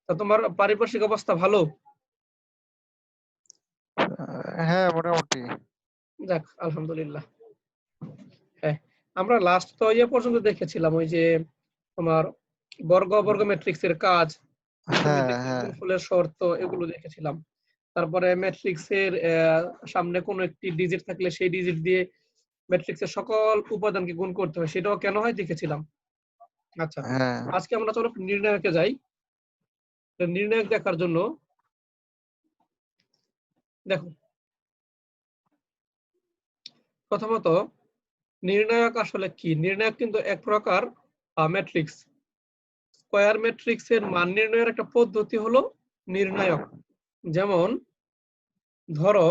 তা তোমার পারিপার্শ্বিক অবস্থা ভালো? হ্যাঁ, মোটামুটি। যাক, আলহামদুলিল্লাহ। হ্যাঁ, আমরা লাস্ট তো ইয়ে পর্যন্ত দেখেছিলাম, ওই যে তোমার বর্গ অবর্গ ম্যাট্রিক্সের কাজ, হ্যাঁ, ত্রিকোণমিতিক হ্যাঁ, গুণফলের শর্ত, এগুলো দেখেছিলাম। তারপরে ম্যাট্রিক্সের সামনে কোনো একটি ডিজিট থাকলে সেই ডিজিট দিয়ে ম্যাট্রিক্সের সকল উপাদানকে গুণ করতে হয়, সেটাও কেন হয় দেখেছিলাম। আচ্ছা, হ্যাঁ, আজকে আমরা চলো নির্ণায়কে যাই। নির্ণায়ক দেখার জন্য দেখো, প্রথমত নির্ণায়ক আসলে কি? নির্ণায়ক কিন্তু এক প্রকার ম্যাট্রিক্স। স্কয়ার ম্যাট্রিক্সের মান নির্ণয়ের একটা পদ্ধতি হলো নির্ণায়ক। যেমন ধরো,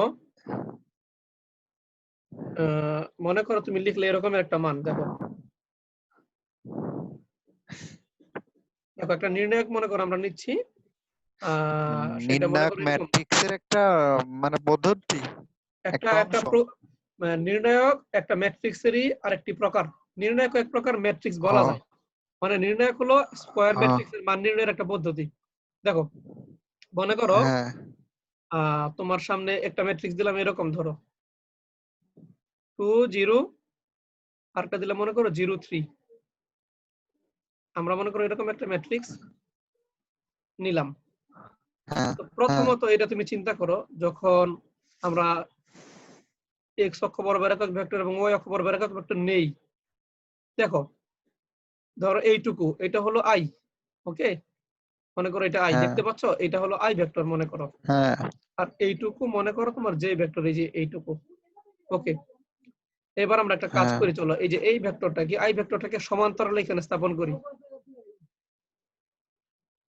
মনে করো তুমি লিখলে এরকমের একটা মান, দেখো দেখো একটা নির্ণায়ক মনে করো আমরা নিচ্ছি, সেটা মনে নির্ণায়ক করো এরকম ম্যাট্রিক্সের একটা মানে পদ্ধতি, একটা একটা একটা অংশ। নির্ণায়ক একটা ম্যাট্রিক্সেরই আরেকটি প্রকার। নির্ণায়ক এক প্রকার ম্যাট্রিক্স বলা ও, যায়। মানে নির্ণায়ক হলো স্কয়ার ও, ম্যাট্রিক্সের মান নির্ণয়ের একটা পদ্ধতি। দেখো, মনে করো হ্যাঁ, তোমার সামনে একটা ম্যাট্রিক্স দিলাম এরকম, ধরো 2 0, আরেকটা দিলাম মনে করো 0 3। আমরা মনে করো এরকম একটা ম্যাট্রিক্স নিলাম। হ্যাঁ, তো হ্যাঁ, প্রথমত এটা তুমি চিন্তা করো, যখন আমরা এক্স অক্ষ বরাবর একক ভেক্টর এবং ওয়াই অক্ষ বরাবর একক ভেক্টর নেই, দেখো ধরো এইটুকু, এটা হলো আই। ওকে, মনে করো এটা আই, হ্যাঁ, দেখতে পাচ্ছ? এটা হলো আই ভেক্টর মনে করো। হ্যাঁ, আর এইটুকু মনে করো তোমার জে ভেক্টর, এই যে এইটুকু। ওকে, এবার আমরা একটা কাজ হ্যাঁ, করি, চলো এই যে এই ভেক্টরটাকে, আই ভেক্টরটাকে সমান্তরালে এখানে স্থাপন করি।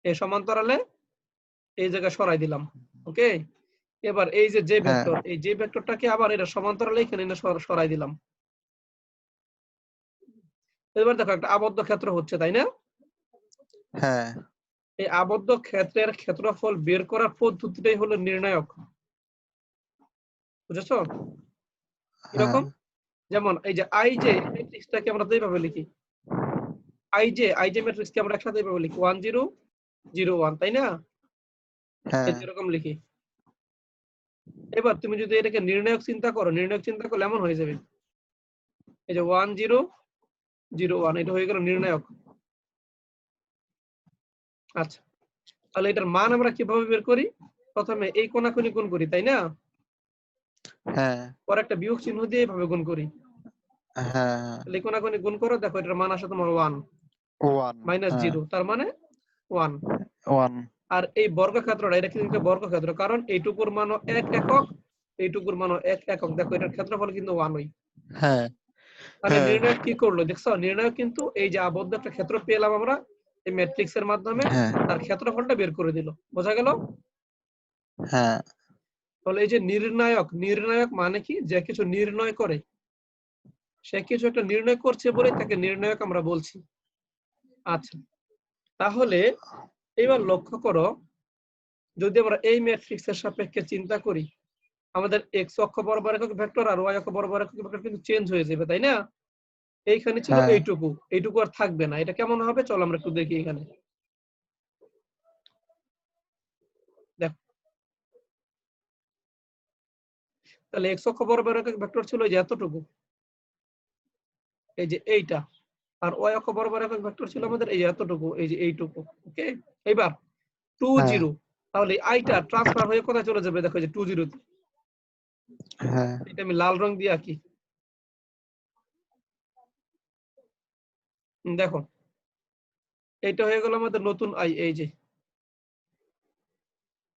এই সমান্তরালে এই জায়গায় সরাই দিলাম। ওকে, এবার এই যে জে হ্যাঁ, ভেক্টর, এই জে ভেক্টরটাকে আবার এটা সমান্তরালে এখানে এনে সরাই দিলাম। এবার দেখো একটা আবদ্ধ ক্ষেত্র হচ্ছে, তাই না? হ্যাঁ, এই আবদ্ধ ক্ষেত্রের ক্ষেত্রফল বের করার পদ্ধতিটাই হলো নির্ণায়ক। বুঝেছো হ্যাঁ, কিরকম? যেমন এই যে আই জে ম্যাট্রিক্সটাকে আমরা এইভাবে লিখি, আই জে ম্যাট্রিক্সকে আমরা একসাথে এইভাবে লিখি 1 0 0 1, তাই না? এই হ্যাঁ, যেরকম লিখি। এবার তুমি যদি এটাকে নির্ণায়ক চিন্তা করো, নির্ণায়ক চিন্তা করলে এমন হয়ে যাবে, এই যে 1 0 0 1, এটা হয়ে গেল নির্ণায়ক। আচ্ছা, তাহলে এটার মান আমরা কিভাবে বের করি? প্রথমে এই কোণাকুণি গুণ করি, তাই না? হ্যাঁ, পরে একটা বিয়োগ চিহ্ন দিয়ে এইভাবে গুণ করি। হ্যাঁ, তাহলে এই কোণাকুণি গুণ করো, দেখো এটার মান আসে তোমার 1 ওয়ান, মাইনাস হ্যাঁ, 0, তার মানে 1। ওয়ান, আর এই বর্গক্ষেত্রটা, এটা কিন্তু বর্গক্ষেত্র, কারণ এইটুকুর মানও 1 একক, এইটুকুর মানও 1 একক। দেখো এটার ক্ষেত্রফল কিন্তু 1 ওই। হ্যাঁ, তাহলে হ্যাঁ, নির্ণায়ক কি করলো দেখছো? নির্ণায়ক কিন্তু এই যে আবদ্ধ একটা ক্ষেত্র পেলাম আমরা এই ম্যাট্রিক্স এর মাধ্যমে, হ্যাঁ, তার ক্ষেত্রফলটা বের করে দিল। বোঝা গেল? হ্যাঁ, তাহলে এই যে নির্ণায়ক, নির্ণায়ক মানে কি? যে কিছু নির্ণয় করে, সে কিছু একটা নির্ণয় করছে বলে তাকে নির্ণায়ক আমরা বলছি। আচ্ছা, তাহলে এবার লক্ষ্য করো, যদি আমরা এই ম্যাট্রিক্স এর সাপেক্ষে চিন্তা করি, আমাদের এক্স অক্ষ বরাবর একক ভেক্টর আর ওয়াই অক্ষ বরাবর একক ভেক্টর কিন্তু চেঞ্জ হয়ে যাবে, তাই না? এইখানে ছিল হ্যাঁ, এইটুকু, এইটুকু আর থাকবে না। এটা কেমন হবে চলো আমরা একটু দেখি এখানে। দেখো, তাহলে এক্স অক্ষ বরাবর একক ভেক্টর ছিল এই যে এতটুকু, এই যে এইটা। আর ওয়াই অক্ষ বরাবর একক ভেক্টর ছিল আমাদের এই যে এতটুকু, এই যে এইটুকু। ওকে, এবার 2 হ্যাঁ, 0, তাহলে আইটা ট্রান্সফার হয়ে কোথায় চলে যাবে? দেখো এই যে 2 0 তে। হ্যাঁ, এটা আমি লাল রং দিয়ে আঁকি। দেখো, এইটা হয়ে গেল আমাদের নতুন আই, এই যে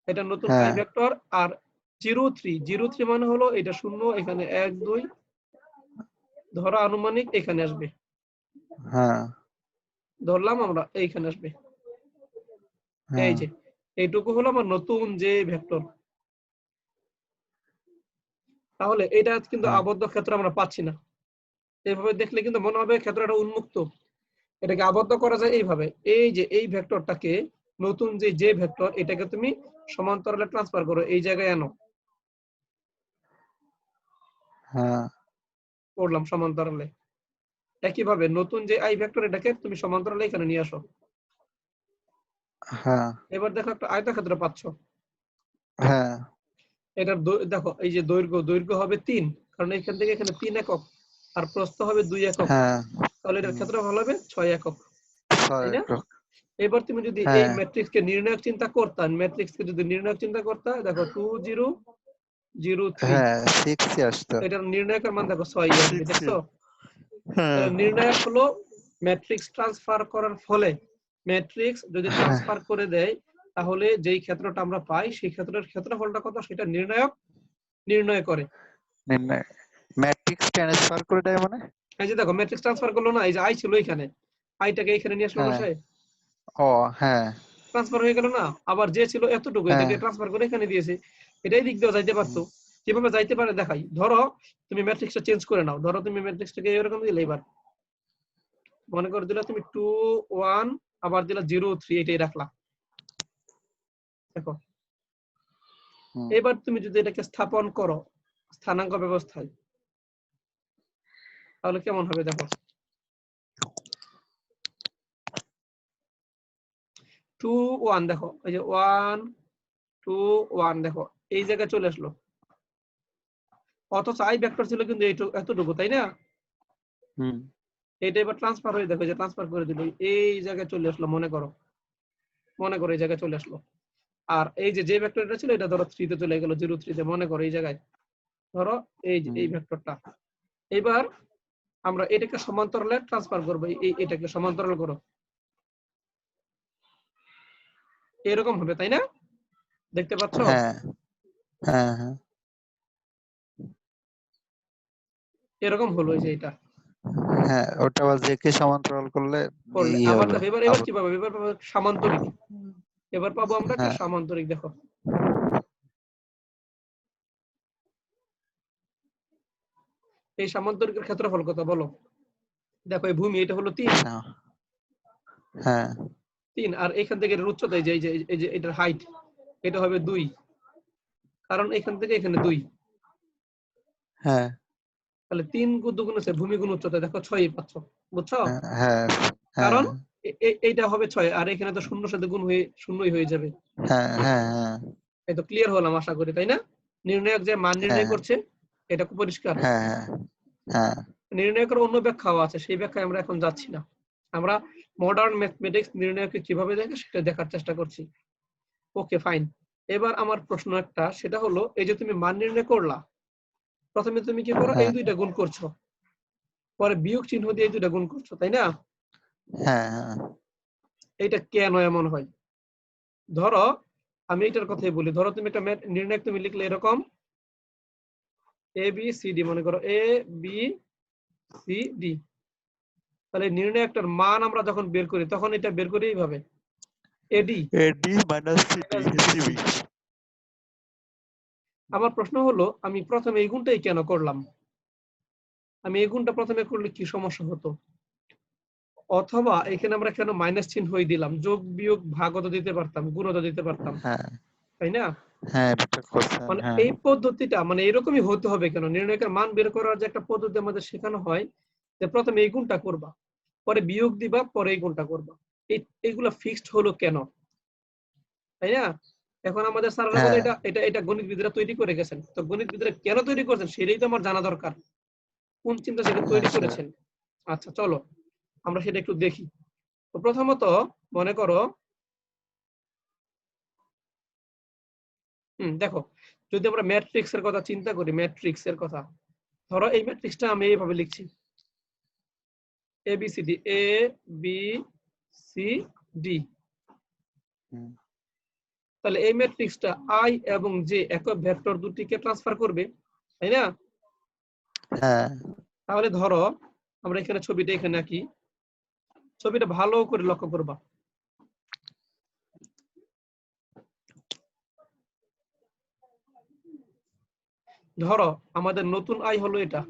এটা নতুন আই হ্যাঁ, ভেক্টর। আর 0 3, 0 3 মানে হলো এটা শূন্য, এখানে 1 2 ধরো আনুমানিক এখানে আসবে, হ্যাঁ, ধরলাম আমরা এইখানে আসবে। এই হ্যাঁ, যে এইটুকু হলো আমার নতুন যে ভেক্টর। তাহলে এটা কিন্তু হ্যাঁ, আবদ্ধ ক্ষেত্র আমরা পাচ্ছি না। এইভাবে দেখলে কিন্তু মনে হবে ক্ষেত্রটা উন্মুক্ত। এটাকে আবদ্ধ করা যায় এইভাবে, এই যে এই ভেক্টরটাকে, নতুন যে ভেক্টর, এটাকে তুমি সমান্তরালে ট্রান্সফার করো, এই জায়গায় আনো। হ্যাঁ, করলাম সমান্তরালে। একইভাবে নতুন যে আই ভেক্টর, এটাকে তুমি সমান্তরালে এখানে নিয়ে আসো। হ্যাঁ এবার দেখো একটা আয়তক্ষেত্র পাচ্ছ। হ্যাঁ এটার দেখো এই যে দৈর্ঘ্য হবে 3, কারণ এখান থেকে এখানে 3 একক, আর প্রস্থ হবে 2 একক, হ্যাঁ তাহলে এটার ক্ষেত্রফল হবে 6 একক, তাই না? একক। এবার তুমি যদি এই হ্যাঁ ম্যাট্রিক্সকে নির্ণায়ক চিন্তা করতা, ম্যাট্রিক্সকে যদি নির্ণায়ক চিন্তা করতা, দেখো 2 0 0 3, হ্যাঁ 6 আসতো। এটার নির্ণায়কের মান দেখো 6 আসবে, 6 দেখছো? হ্যাঁ তাহলে নির্ণায়ক হলো ম্যাট্রিক্স ট্রান্সফার করার ফলে, ম্যাট্রিক্স যদি হ্যাঁ ট্রান্সফার করে দেয় তাহলে যেই ক্ষেত্রটা আমরা পাই সেই ক্ষেত্রের ক্ষেত্রফলটা কত সেটা নির্ণায়ক নির্ণয় করে। নির্ণয় ম্যাট্রিক্স ট্রান্সফার করে দেয় মানে? এই যে দেখো ম্যাট্রিক্স ট্রান্সফার করলো না, এই যে আই ছিল এখানে, আইটাকে এখানে নিয়ে আসলো হ্যাঁ বসায়, ও হ্যাঁ ট্রান্সফার হয়ে গেল না? আবার যে ছিল এতটুকু হ্যাঁ এটাকে ট্রান্সফার করে এখানে দিয়েছে, এটাই দিক দিয়ে যাইতে পারতো। কিভাবে যাইতে পারে দেখাই। ধরো তুমি ম্যাট্রিক্সটা চেঞ্জ করে নাও, ধরো তুমি ম্যাট্রিক্সটাকে এরকম দিলে, এবার মনে করে দিলা তুমি 2 1 আবার দিলা 0 3, এটাই রাখলা। দেখো হুম, এবার তুমি যদি এটাকে স্থাপন করো স্থানাঙ্ক ব্যবস্থায়, তাহলে কেমন হবে দেখো। 2 1 দেখো, এই যে 1 2 1 দেখো এই জায়গায় চলে আসলো, অথচ আই ভেক্টর ছিল কিন্তু এতটুকু, তাই না? হুম, এটা এবার ট্রান্সফার হয়ে দেখো, যে ট্রান্সফার করে দিল, এই জায়গায় চলে আসলো, মনে করো এই জায়গায় চলে আসলো। আর এই যে ভেক্টরটা ছিল এটা ধরো 3 তে চলে গেল, 0 3 তে, মনে করো এই জায়গায় ধরো এই হুম, ভেক্টরটা। এবার আমরা এটাকে সমান্তরালে ট্রান্সফার করবো, এটাকে সমান্তরাল করো, এরকম হবে, তাই না? দেখতে পাচ্ছ? হ্যাঁ হ্যাঁ হ্যাঁ এরকম হলো এই যে এটা হ্যাঁ ওটা আবার জেকে সমান্তরাল করলে করলে। ই আবার হবে দেখো এবার আবার। কি পাবো, এবার পাবো সামান্তরিক, এবার পাবো আমরা একটা হ্যাঁ সামান্তরিক। দেখো এই সামান্তরিকের ক্ষেত্রফল কত বলো? দেখো এই ভূমি এটা হলো 3, হ্যাঁ 3, আর এখান থেকে এটার উচ্চতা, এই যে এটার হাইট এটা হবে 2, কারণ এখান থেকে এখানে 2, হ্যাঁ তাহলে 3 গুণ 2 গুণ আছে, ভূমি গুণ উচ্চতা, দেখো 6 পাচ্ছ, বুঝছো? হ্যাঁ হ্যাঁ কারণ এইটা হবে 6, আর এখানে তো শূন্যর সাথে গুণ হয়ে শূন্যই হয়ে যাবে। হ্যাঁ হ্যাঁ হ্যাঁ এই তো ক্লিয়ার হলাম আশা করি, তাই না? নির্ণায়ক যে মান নির্ণয় হ্যাঁ করছে এটা খুব পরিষ্কার। হ্যাঁ হ্যাঁ নির্ণায়কের অন্য ব্যাখ্যাও আছে, সেই ব্যাখ্যায় আমরা এখন যাচ্ছি না। আমরা মডার্ন ম্যাথমেটিক্স নির্ণায়ককে কিভাবে দেখে সেটা দেখার চেষ্টা করছি। Okay fine. এবার আমার প্রশ্ন একটা, সেটা হলো এই যে তুমি মান নির্ণয় করলা, প্রথমে তুমি কি করো, এই হ্যাঁ দুইটা গুণ করছো, পরে বিয়োগ চিহ্ন দিয়ে এই দুইটা গুণ করছো, তাই না? হ্যাঁ হ্যাঁ এটা কেন এমন হয়? ধরো আমি এটার কথাই বলি, ধরো তুমি একটা নির্ণায়ক তুমি লিখলে এরকম এ বি সি ডি, মনে করো এ বি সি ডি, তাহলে নির্ণায়কটার মান আমরা যখন বের করি তখন এটা বের করি এইভাবে এডি এডি মাইনাস সিডি সিবি। আমার প্রশ্ন হলো আমি প্রথমে এই গুণটাই কেন করলাম? আমি এই গুণটা প্রথমে করলে কি সমস্যা হতো? অথবা এখানে আমরা কেন মাইনাস চিহ্নই দিলাম, যোগ বিয়োগ ভাগও তো দিতে পারতাম, গুণও তো দিতে পারতাম, হ্যাঁ তাই না? হ্যাঁ এটা করছেন মানে হ্যাঁ এই পদ্ধতিটা মানে এরকমই হতে হবে কেন? নির্ণায়কের মান বের করার যে একটা পদ্ধতি আমাদের শেখানো হয়, যে প্রথমে এই গুণটা করবা, পরে বিয়োগ দিবা, পরে এই গুণটা করবা, এইগুলা ফিক্সড হলো কেন, তাই না? এখন আমাদের স্যাররা বলে হ্যাঁ এটা এটা এটা গণিতবিদরা তৈরি করে গেছেন, তো গণিতবিদরা কেন তৈরি করেছেন সেটাই তো আমার জানা দরকার, কোন চিন্তা থেকে হ্যাঁ তৈরি স্যার করেছেন। আচ্ছা চলো আমরা সেটা একটু দেখি। তো প্রথমত মনে করো, দেখো যদি আমরা ম্যাট্রিক্স এর কথা চিন্তা করি, ম্যাট্রিক্স এর কথা, ধরো এই ম্যাট্রিক্সটা আমি এইভাবে লিখছি এ বি সি ডি, এ বি সি ডি, হুম, তাহলে এই ম্যাট্রিক্সটা আই এবং জে একক ভেক্টর দুটিকে ট্রান্সফার করবে, তাই না? হ্যাঁ তাহলে ধরো আমরা এখানে ছবিটা এখানে আঁকি, ছবিটা ভালো করে লক্ষ্য করবা। ধরো আমাদের নতুন আই হলো এটা,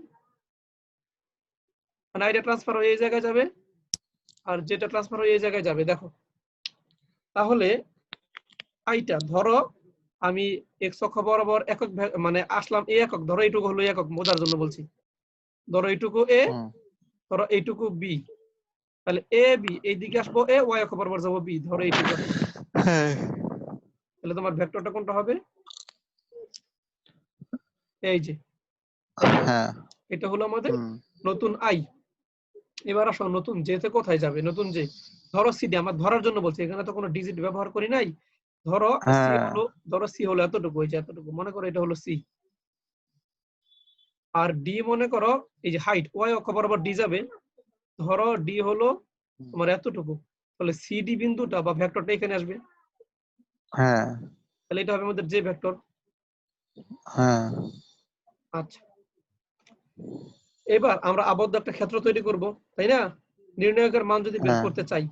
মানে আইটা ট্রান্সফার হয়ে এই জায়গায় যাবে, আর যেটা ট্রান্সফার হয়ে এই জায়গায় যাবে, দেখো তাহলে আইটা ধরো আমি এক্স অক্ষ বরাবর একক মানে আসলাম এ একক, ধরো এইটুকু হলো একক, বোঝার জন্য বলছি, ধরো এইটুকু এ, হুম, ধরো এইটুকু বি, তাহলে এ বি এই দিকে আসবো এ, ওয়াই অক্ষ বরাবর যাবো বি, ধরো এইটুকু আসছে। হ্যাঁ তাহলে তোমার ভেক্টরটা কোনটা হবে? এই যে, তাই না? হ্যাঁ এটা হলো আমাদের হুম নতুন আই। এবার আসো নতুন জেতে কোথায় যাবে? নতুন জে, ধরো সিডি, আমার ধরার জন্য বলছি, এখানে তো কোনো ডিজিট ব্যবহার করি নাই। ধরো সি হ্যাঁ হলো, ধরো সি হলো এতটুকু, এই যে এতটুকু, মনে করো এটা হলো সি। আর ডি মনে করো এই যে হাইট, ওয়াই অক্ষ বরাবর ডি যাবে, ধরো ডি হলো তোমার এতটুকু, তাহলে সিডি বিন্দুটা বা ভেক্টরটা এখানে আসবে। হ্যাঁ তাহলে এটা হবে আমাদের জে ভেক্টর। হ্যাঁ আচ্ছা, এবার আমরা আবদ্ধ একটা ক্ষেত্র তৈরি করব, তাই না? নির্ণায়কের মান যদি বের হ্যাঁ করতে চাই,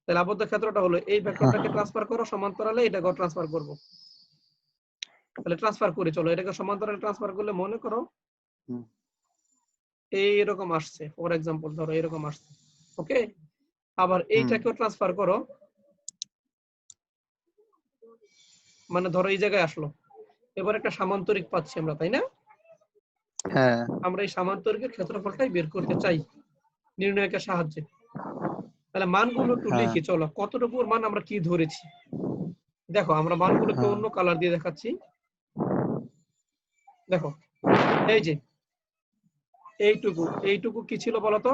তাহলে আবদ্ধ ক্ষেত্রটা হলো এই ভেক্টরটাকে ট্রান্সফার করো সমান্তরালে, এটাকে ট্রান্সফার করব। তাহলে ট্রান্সফার করি, চলো এটাকে সমান্তরালে ট্রান্সফার করলে মনে করো হুম, এইরকম আসছে, ফর এক্সাম্পল ধরো এরকম আসছে, ওকে। আবার হুম, এইটাকেও ট্রান্সফার করো, মানে ধরো এই জায়গায় আসলো। এবার একটা সামান্তরিক পাচ্ছি আমরা, তাই না? হ্যাঁ আমরা এই সামান্তরিকের ক্ষেত্রফলটাই বের করতে চাই নির্ণায়কের সাহায্যে। তাহলে মানগুলো একটু হ্যাঁ লিখি, চলো কতটুকুর মান আমরা কি ধরেছি। দেখো আমরা মানগুলোকে হ্যাঁ অন্য কালার দিয়ে দেখাচ্ছি। দেখো এই যে এইটুকু, এইটুকু কি ছিল বলতো?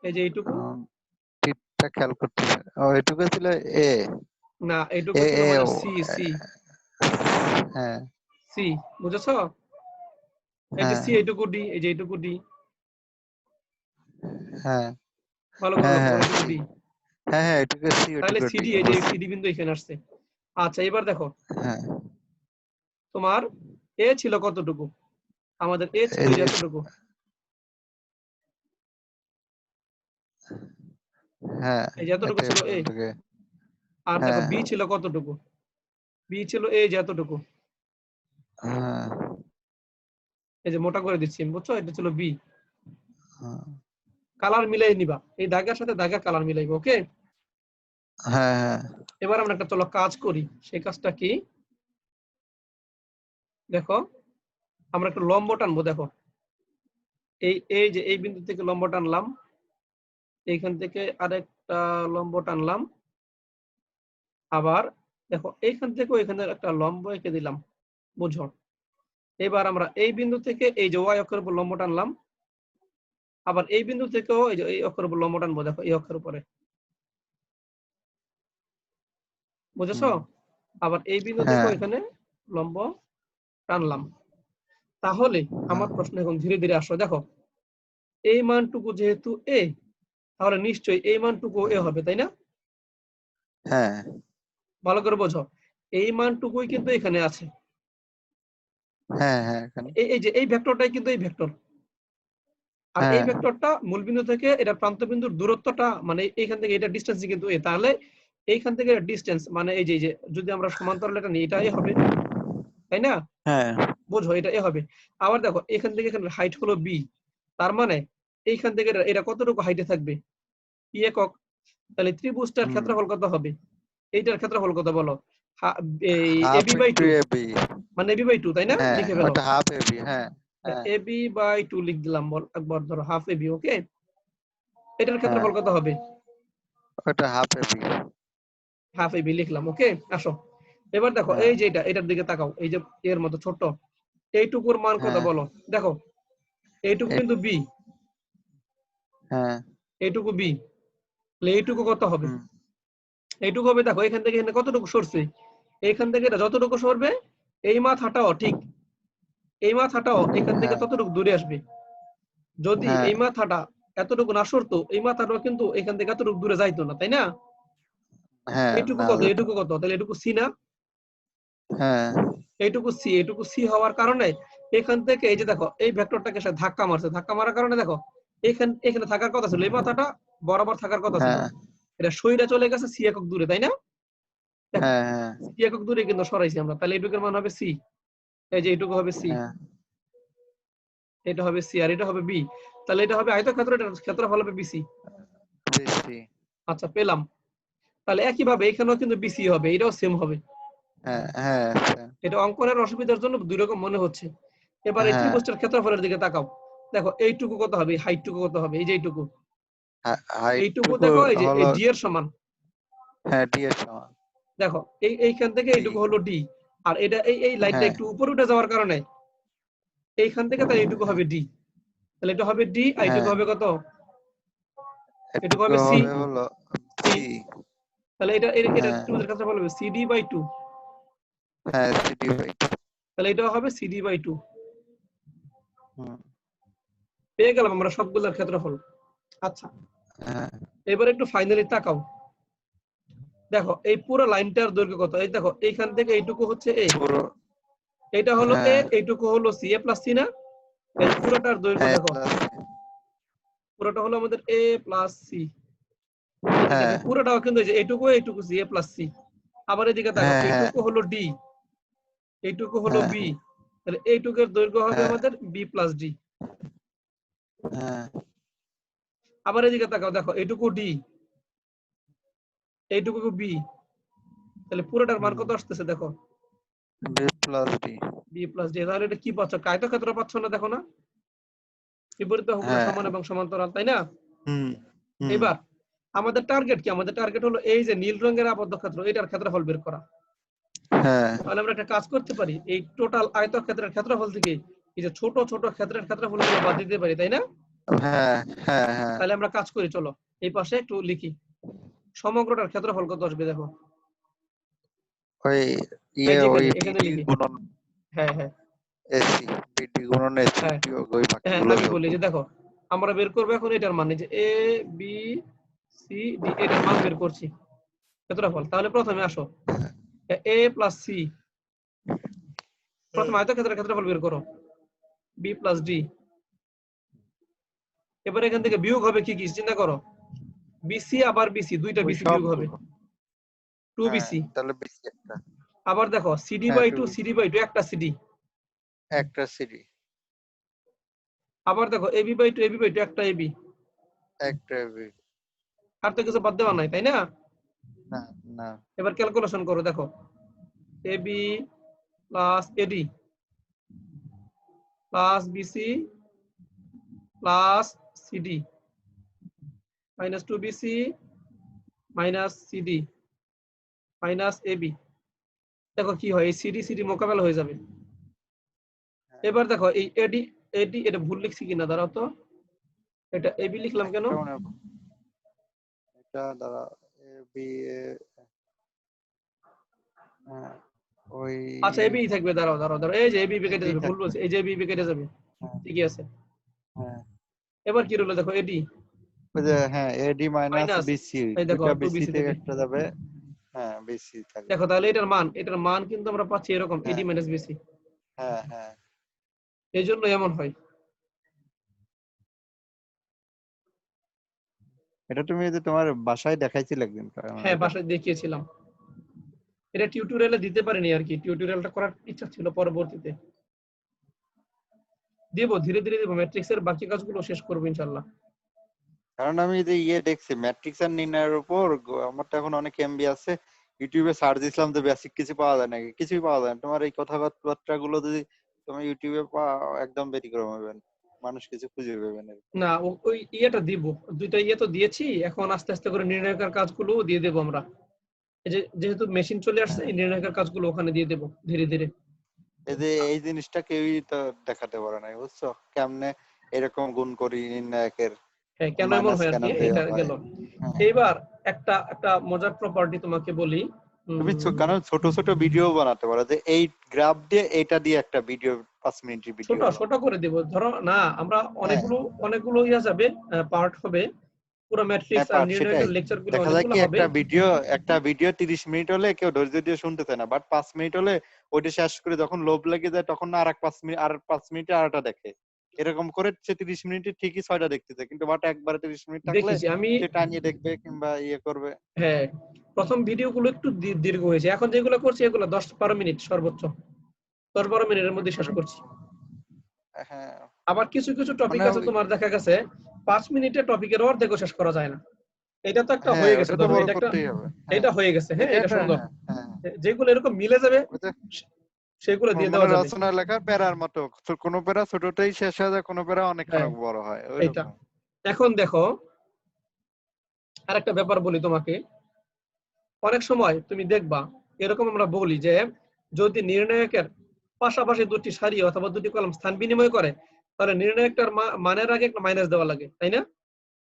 এই যে এইটুকু, টিপটা খেয়াল করতেছে। ও এটুকু ছিল এ না এইটুকু এ ছিল এ মানে ও, সি, সি, হ্যাঁ সি, বুঝেছো? এই যে হ্যাঁ সি, এইটুকু ডি, এই যে এইটুকু ডি, হ্যাঁ ভালো করে হ্যাঁ লক্ষ্য হ্যাঁ করো, এইটুকু সি ডি। হ্যাঁ হ্যাঁ এটুকু সি তাহলে ওটুকু ডি সিডি, এই যে বুঝছি। সিডি বিন্দু এখানে আসছে। আচ্ছা এবার দেখো হ্যাঁ তোমার এ ছিল কতটুকু? আমাদের এ ছিল এই এই যে যে এতটুকু। হ্যাঁ এই যে এতটুকু এটা ছিল এ। পর্যন্ত আর দেখো হ্যাঁ বি ছিল কতটুকু? বি ছিল এই যে এতটুকু, হ্যাঁ এই যে মোটা করে দিচ্ছি আমি, বুঝছো? এটা ছিল বি। হ্যাঁ কালার মিলাই নিবা, এই দাগের সাথে দাগের কালার মিলাইবো, ওকে। হ্যাঁ এবার আমরা একটা চলো কাজ করি, সেই কাজটা কি দেখো, আমরা একটা লম্ব টানবো। দেখো এই এই যে এই বিন্দু থেকে লম্ব টানলাম, এইখান থেকে আরেকটা লম্ব টানলাম, আবার দেখো এইখান থেকে ওইখানে একটা লম্ব এঁকে দিলাম, বুঝো? এবার আমরা এই বিন্দু থেকে এই যে ওয়াই অক্ষের উপর লম্ব টানলাম, আবার এই বিন্দু থেকেও এই যে এই অক্ষের উপর লম্ব টানবো, দেখো এই অক্ষের উপরে, বুঝেছো? হুম, আবার এই বিন্দু থেকে হ্যাঁ ওইখানে লম্ব টানলাম। তাহলে আমার প্রশ্ন এখন ধীরে ধীরে আসো, দেখো এই মানটুকু যেহেতু এ, তাহলে নিশ্চয়ই এই মানটুকু এ হবে, তাই না? হ্যাঁ ভালো করে বোঝো, এই মানটুকুই কিন্তু এখানে আছে। হ্যাঁ হ্যাঁ এখানে এই যে এই ভেক্টরটাই কিন্তু এই ভেক্টর। আর এই হ্যাঁ ভেক্টরটা মূলবিন্দু থেকে এটা প্রান্তবিন্দুর দূরত্বটা, মানে এইখান থেকে এটা ডিসটেন্স কিন্তু এ, তাহলে এইখান থেকে ডিসটেন্স মানে এই যে যদি আমরা সমান্তরাল এটা নিই, এটা এ হবে, তাই না? হ্যাঁ বুঝো এটা এ হবে। আবার দেখো এখান থেকে এখানে হাইট হলো বি, তার মানে এইখান থেকে এটা কতটুকু হাইটে থাকবে? পি একক। তাহলে ত্রিভুজটার হুম ক্ষেত্রফল কত হবে? এইটার ক্ষেত্রফল কত বলো? এই half AB by into two, A B মানে এবি বাই টু, তাই না? হ্যাঁ লিখে ফেলো, ওটা হাফ এ বি হ্যাঁ হ্যাঁ এবি বাই টু লিখ দিলাম, বল একবার ধরো হাফ এবি, ওকে। এটার হ্যাঁ ক্ষেত্রফল কত হবে? ওটা half A B half AB লিখলাম, ওকে। আসো এবার দেখো হ্যাঁ এই যে এটার দিকে তাকাও, এই যে এর মতো ছোট, এইটুকুর মান কত হ্যাঁ বলো? দেখো এইটুকু এ- কিন্তু বি, হ্যাঁ এইটুকু বি, তাহলে এইটুকু কত হবে? হুম এইটুকু হবে, দেখো এখান থেকে এখানে কতটুকু সরছে, এইখান থেকে এটা যতটুকু সরবে, এই মাথাটাও ঠিক, এই মাথাটাও এখান থেকে হ্যাঁ ততটুকু দূরে আসবে। যদি হ্যাঁ এই মাথাটা এতটুকু না সরতো, এই মাথাটাও কিন্তু এখান থেকে এতটুকু দূরে যাইতো না, তাই না? হ্যাঁ এইটুকু না কত, যেত এইটুকু কত, তাহলে এটুকু সি না? হ্যাঁ এইটুকু সি, এইটুকু সি হওয়ার কারণে এখান থেকে এই যে দেখো এই ভেক্টরটাকে সে ধাক্কা মারছে, ধাক্কা মারার কারণে দেখো এখানে থাকার কথা ছিল, এই মাথাটা বরাবর থাকার কথা ছিল, হ্যাঁ এটা সইরা চলে গেছে সি একক দূরে, তাই না? দেখো হ্যাঁ হ্যাঁ সি একক দূরে কিন্তু সরাইছি আমরা, তাহলে এইটুকুর মান হবে সি। এই যে এইটুকু হবে সি, হ্যাঁ এটা হবে সি, আর এটা হবে বি। তাহলে এটা হবে আয়তক্ষেত্র, এটার ক্ষেত্রফল হবে বিসি। বেশি আচ্ছা পেলাম। তাহলে একইভাবে এখানেও কিন্তু বিসি হবে, এটাও সেম হবে। হ্যাঁ হ্যাঁ আচ্ছা, এটা অঙ্কনের অসুবিধার জন্য দুই রকম মনে হচ্ছে। এবার এই হ্যাঁ ত্রিভুজটার ক্ষেত্রফলের দিকে তাকাও, দেখো এইটুকু কত হবে, হাইটটুকু কত হবে, এই যে এইটুকু, এইটুকু হাইটটুকু দেখো এই যে হলো ডি এর সমান। হ্যাঁ ডি এর সমান। দেখো এইখান থেকে এইটুকু হলো ডি, আর এটা এই লাইনটা হ্যাঁ একটু উপরে উঠে যাওয়ার কারণে এইখান থেকে তাই এইটুকু হবে ডি, তাহলে এটা হবে ডি আর এইটুকু হ্যাঁ হবে কত? এটুকু এটুকু হবে সি। হবে হলো সি, সি। তাহলে এটা হ্যাঁ তোমাদের কাছে বলবে সিডি বাই 2, হ্যাঁ সিডি বাই 2। তাহলে এটা হবে সিডি বাই 2। হুম পেয়ে গেলাম আমরা সবগুলোর ক্ষেত্রফল। আচ্ছা, হ্যাঁ এবার একটু ফাইনালি তাকাও, দেখো এই পুরো লাইনটার দৈর্ঘ্য কত? এই দেখো এইখান থেকে এইটুকু হচ্ছে এ, পুরো এটা হলো এ, হ্যাঁ এইটুকু হলো সি, এ প্লাস সি না? এই পুরোটার দৈর্ঘ্য হ্যাঁ দেখো, প্লাস পুরোটা হলো আমাদের এ প্লাস সি। এই যে দেখো হ্যাঁ পুরোটাও কিন্তু এই যে এইটুকু এইটুকু সি, এ প্লাস সি। আবার এদিকে দেখো হ্যাঁ হ্যাঁ এইটুকু হলো ডি, এইটুকু হলো হ্যাঁ বি, তাহলে এইটুকুর দৈর্ঘ্য হবে হ্যাঁ আমাদের বি প্লাস ডি। হ্যাঁ আবার এদিকে তাকাও, দেখো এইটুকু ডি, এইটুকু বি, তাহলে পুরোটার মান কত আসতেছে দেখো, B plus D. B plus D. তাহলে এটা কি পাচ্ছ? আয়তক্ষেত্র পাচ্ছ না, দেখো না বিপরীত বাহুগুলো হ্যাঁ সমান এবং সমান্তরাল, তাই না? হুম হুম এবার আমাদের টার্গেট কি? আমাদের টার্গেট হলো এই যে নীল রঙের আবদ্ধ ক্ষেত্র, এটার ক্ষেত্রফল বের করা। হ্যাঁ তাহলে আমরা একটা কাজ করতে পারি, এই টোটাল আয়তক্ষেত্রের ক্ষেত্রফল থেকে এই যে ছোট ছোট ক্ষেত্রের ক্ষেত্রফলগুলো বাদ দিতে পারি, তাই না? হ্যাঁ হ্যাঁ হ্যাঁ তাহলে আমরা কাজ করি, চলো এই পাশে একটু লিখি, সমগ্রটার ক্ষেত্রফল কত আসবে দেখো। ওই এই যে ওই এখানে বিডি লিখি। গুণন হ্যাঁ হ্যাঁ এসি, বিডি গুণন এসি হ্যাঁ বিয়োগ ওই হ্যাঁ, বাকিগুলো আমি যোগ। বলি যে দেখো আমরা বের করবো এখন এটার মান, যে এ বি সি ডি, এটার মান বের করছি ক্ষেত্রফল। তাহলে প্রথমে আসো এ প্লাস সি, প্রথমে আয়তক্ষেত্রের ক্ষেত্রফল বের করো, বি প্লাস ডি। এবার এখান থেকে বিয়োগ হবে কি কি চিন্তা করো, বিসি আবার বিসি, দুইটা ওই বিসি বিয়োগ হবে, সবগুলো 2 হ্যাঁ বিসি। তাহলে বেশি একটা আবার দেখো সিডি হ্যাঁ বাই টু 2, সিডি বাই 2 একটা সিডি। একটা সিডি আবার দেখো এবি বাই 2, এবি বাই 2 একটা এবি। একটা বি। আর তো কিছু বাদ দেওয়া নাই, তাই না? না না এবার ক্যালকুলেশন করো, দেখো AB plus AD plus BC plus CD minus 2 BC minus CD minus AB. দেখো কি হয়, এই সিডি সিডি মোকাবেলা হয়ে যাবে। এবার দেখো এই এডি, এডি এটা ভুল লিখছি কিনা দাঁড়াও তো, এটা এবি লিখলাম কেন? একটা মনে হয় এটা দ্বারা এ বি এ হ্যাঁ, ওই আচ্ছা এবি থাকবে, দাঁড়াও দাঁড়াও দাঁড়াও, এই যে এবি কেটে এটাই যাবে, ভুল থাকবে বলছি, এই যে এবি কেটে যাবে, হ্যাঁ ঠিকই আছে। হ্যাঁ এবার কি রইলো দেখো এডি ওই যে হ্যাঁ এডি মাইনাস মাইনাস, বিসি এই দেখো দুইটা 2 বিসি বিসি থেকে থেকে। একটা যাবে হ্যাঁ বিসি থাকবে দেখো তাহলে এটার মান কিন্তু আমরা পাচ্ছি এরকম এডি হ্যাঁ মাইনাস বিসি, হ্যাঁ হ্যাঁ এই জন্য এমন হয়। এটা তুমি যে তোমার বাসায় দেখাইছিলে একদিন হ্যাঁ এটা বাসায় দেখিয়েছিলাম, এটা টিউটোরিয়ালে দিতে পারিনি আর কি, টিউটোরিয়ালটা করার ইচ্ছা ছিল, পরবর্তীতে দেব, ধীরে ধীরে দেবো, ম্যাট্রিক্সের বাকি কাজগুলো শেষ করবো ইনশাল্লাহ। কারণ আমি যে দেখছি ম্যাট্রিক্স আর নির্ণয়ের উপর আমার তো এখন অনেক এমবি আছে। ইউটিউবে সার্চ দিছিলাম তো বেসিক কিছু পাওয়া যায় নাকি, কিছুই পাওয়া যায় না। তোমার এই কথাবার্তা গুলো যদি তুমি ইউটিউবে একদম ব্যতিক্রম হবেন, মানুষ কিছু খুঁজে পাবেন এরকম। না ওই ইয়েটা দিব, দুইটা ইয়ে তো দিয়েছি, এখন আস্তে আস্তে করে নির্ণায়কের কাজগুলো দিয়ে দেবো আমরা। এই যে যেহেতু মেশিন চলে আসছে, হ্যাঁ এই নির্ণায়কের কাজগুলো ওখানে দিয়ে দেবো ধীরে ধীরে। এই যে এই জিনিসটা কেউই তো দেখাতে পারে নাই, বুঝছো? কেমনে এরকম গুণ করি নির্ণায়কের, হ্যাঁ কেন এমন মাইনাস হয় আর কেন কি, দেওয়া এটা হয়। গেল। হ্যাঁ এইবার একটা একটা মজার প্রপার্টি তোমাকে বলি। তুমি উম, কারণ ছোট ছোট ভিডিও বানাতে পারো, যে এই গ্রাফ দিয়ে এটা দিয়ে একটা ভিডিও 5 মিনিটের ভিডিও ছোট হলো। ছোট করে দেব, ধরো না আমরা হ্যাঁ অনেকগুলো অনেকগুলো ইয়া যাবে, পার্ট হবে, পুরো হ্যাঁ ম্যাট্রিক্স আর পার্ট সেটাই। নির্ণায়কের লেকচার গুলো দেখা যায় অনেকগুলো কি হবে। একটা ভিডিও 30 মিনিট হলে কেউ ধৈর্য দিয়ে শুনতে চায় না, বাট 5 মিনিট হলে ওইটা শেষ করে যখন লোভ লেগে যায় তখন আর এক 5 মিনিট আর 5 মিনিটে আরেকটা দেখে। এরকম করে সে 30 মিনিটে ঠিকই 6টা দেখতেছে, কিন্তু বাট একবারে 30 মিনিট থাকলে দেখেছি আমি। সে টানিয়ে দেখবে কিংবা করবে। হ্যাঁ প্রথম ভিডিওগুলো একটু দীর্ঘ হয়েছে, এখন যেগুলো করছি এগুলো 10-12 মিনিট সর্বোচ্চ, 10-12 মিনিটের মধ্যে শেষ করছি। হ্যাঁ আবার কিছু কিছু টপিক মানে আছে তোমার দেখা গেছে 5 মিনিটে টপিকের অর্ধেকও শেষ করা যায় না। এটা তো একটা হ্যাঁ হয়ে গেছে, ওটা তো ধরো বড় এটা একটা, করতেই হবে। হ্যাঁ এটা হয়ে গেছে, হ্যাঁ এটা এটা একটা সুন্দর, হ্যাঁ হ্যাঁ যেগুলো এরকম মিলে যাবে ওই যে সেগুলো দিয়ে মানে দেওয়া যাবে। রচনা লেখার প্যারার মতো, কোনো প্যারা ছোটটাই শেষ হয়ে যায়, কোনো প্যারা হ্যাঁ অনেকখানি বড় হয় এইটা। ওইরকম। এখন দেখো আরেকটা ব্যাপার বলি তোমাকে, অনেক সময় তুমি দেখবা এরকম আমরা বলি যে যদি নির্ণায়কের পাশাপাশি দুটি সারি অথবা দুটি কলাম স্থান বিনিময় করে তাহলে নির্ণায়কটার মানের আগে একটা মাইনাস দেওয়া লাগে, তাই না?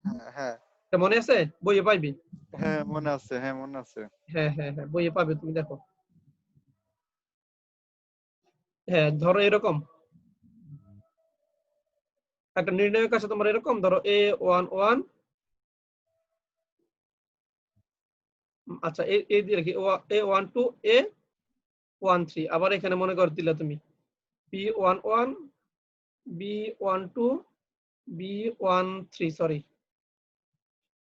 হ্যাঁ হ্যাঁ এটা মনে আছে? বইয়ে পাইবি। হ্যাঁ মনে আছে, হ্যাঁ মনে আছে। হ্যাঁ হ্যাঁ হ্যাঁ, বইয়ে পাবে, তুমি দেখো। হ্যাঁ, ধরো এরকম একটা নির্ণায়ক আছে তোমার, এরকম ধরো A11, আচ্ছা এই দিয়ে রাখি A12 A13, আবার এখানে মনে করে দিলে তুমি B11 B12 B13, সরি,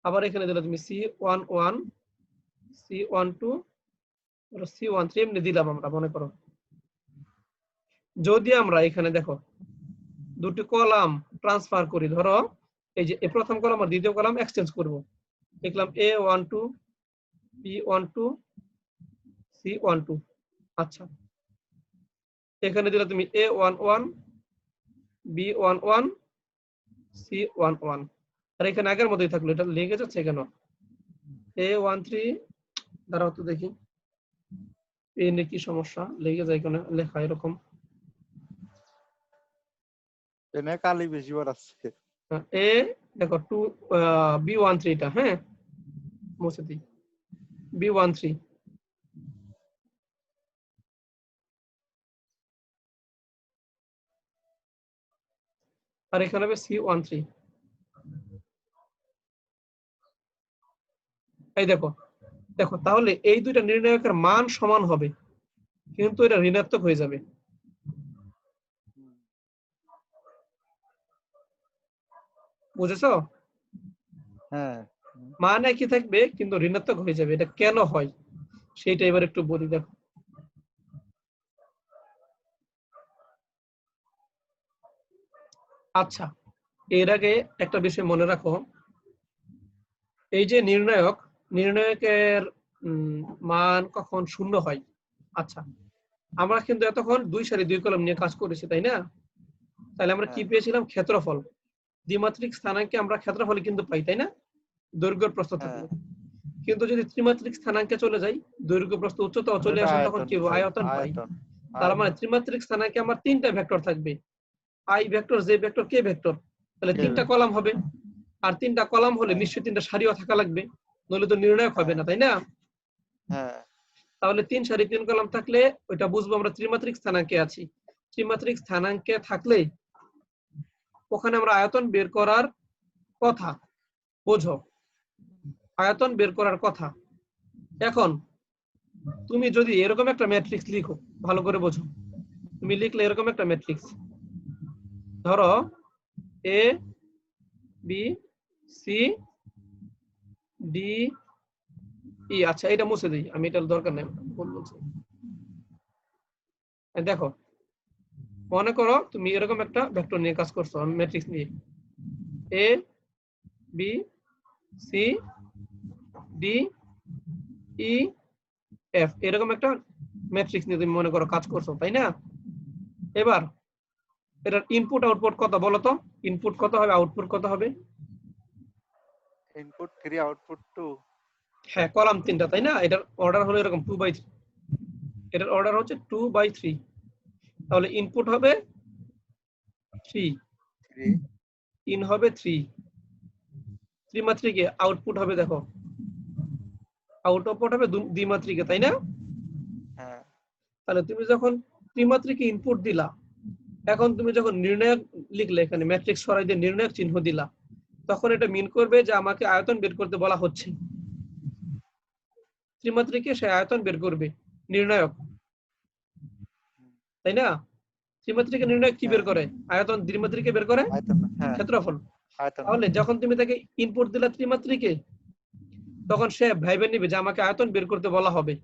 আবার এখানে দিলে তুমি C11 C12 C13, এমনি দিলাম আমরা মনে করো। যদি আমরা এখানে দেখো দুটি কলাম ট্রান্সফার করি, ধরো এই যে এই প্রথম কলাম আর দ্বিতীয় কলাম এক্সচেঞ্জ করব, লিখলাম A12 B12 C12, আচ্ছা এখানে দিলে তুমি A11 B11 C11, আর এখানে আগের মতোই থাকলো, এটা লেগে যাচ্ছে কেন? A13, দাঁড়াও তো দেখি পেনে কি সমস্যা, লেগে যায় কেন লেখা এরকম। এনে কালি বেশি বার আছে। এ দেখো B13, এটা হ্যাঁ মুছে দিই, B13, আর এখানে হবে C13। এই দেখো দেখো, তাহলে এই দুইটা নির্ণায়কের মান সমান হবে কিন্তু এটা ঋণাত্মক হয়ে যাবে, বুঝেছো? হ্যাঁ মান একই থাকবে কিন্তু ঋণাত্মক হয়ে যাবে, এটা কেন হয় সেইটা এবার একটু বলি। দেখো আচ্ছা, এর আগে একটা বিষয় মনে রাখো, এই যে নির্ণায়কের মান কখন শূন্য হয়। আচ্ছা, আমরা কিন্তু এতক্ষণ দুই সারি দুই কলাম নিয়ে কাজ করেছি, তাই না? তাহলে আমরা কি পেয়েছিলাম? ক্ষেত্রফল। দ্বিমাত্রিক স্থানাঙ্কে আমরা ক্ষেত্রফল কিন্তু পাই, তাই না? দৈর্ঘ্য প্রস্থ থাকলে। কিন্তু যদি ত্রিমাত্রিক স্থানাঙ্কে চলে যাই, দৈর্ঘ্য প্রস্থ উচ্চতাও চলে আসে, তখন কি হবে? আয়তন পাই। তার মানে ত্রিমাত্রিক স্থানাঙ্কে আমার তিনটা ভেক্টর থাকবে, I vector, J vector, K vector. তাহলে তিনটা কলাম হবে, আর তিনটা কলাম হলে নিশ্চয়ই তিনটা সারিও থাকা লাগবে, নইলে তো নির্ণায়ক হবে না, তাই না? তাহলে তিন সারি তিন কলাম থাকলে ওইটা বুঝবো আমরা ত্রিমাত্রিক স্থানাঙ্কে আছি। ত্রিমাত্রিক স্থানাঙ্কে থাকলে ওখানে আমরা আয়তন বের করার কথা, বোঝো, আয়তন বের করার কথা। এখন তুমি যদি এরকম একটা ম্যাট্রিক্স লিখো, ভালো করে বোঝো, তুমি লিখলে এরকম একটা ম্যাট্রিক্স, ধরো এ বি সি ডি ই, আচ্ছা এটা মুছে দিই আমি, এটার দরকার নেই, ভুল বলছি। দেখো মনে করো তুমি এরকম একটা ভেক্টর নিয়ে কাজ করছো, ম্যাট্রিক্স নিয়ে A B C D E F, এরকম একটা ম্যাট্রিক্স নিয়ে তুমি মনে করো কাজ করছো, তাই না? এবার এটার ইনপুট আউটপুট কত বলো তো? ইনপুট কত হবে, আউটপুট কত হবে? Input 3 output 2। হ্যাঁ, কলাম তিনটা, তাই না? এটার অর্ডার হলো এরকম 2/3, এটার অর্ডার হচ্ছে 2/3, তাহলে ইনপুট হবে 3, ইন হবে 3, ত্রিমাত্রিকে আউটপুট হবে, দেখো আউটপুট হবে দ্বিমাত্রিকে, তাই না? তাহলে তুমি যখন ত্রিমাত্রিকে ইনপুট দিলা, এখন তুমি যখন নির্ণায়ক লিখলে, এখানে ম্যাট্রিক্স সরাই দিয়ে নির্ণায়ক চিহ্ন দিলা, তখন এটা মিন করবে যে আমাকে আয়তন বের করতে বলা হচ্ছে। ত্রিমাত্রিকে সে আয়তন বের করবে, নির্ণায়ক, তাই না? ত্রিমাত্রিকে নির্ণায়ক কি বের করে? আয়তন। দ্বিমাত্রিকে বের করে ক্ষেত্রফল। তাহলে যখন তুমি তাকে ইনপুট দিলা ত্রিমাত্রিকে, তখন সে ভাইবে নিবে যে আমাকে আয়তন বের করতে বলা হবে।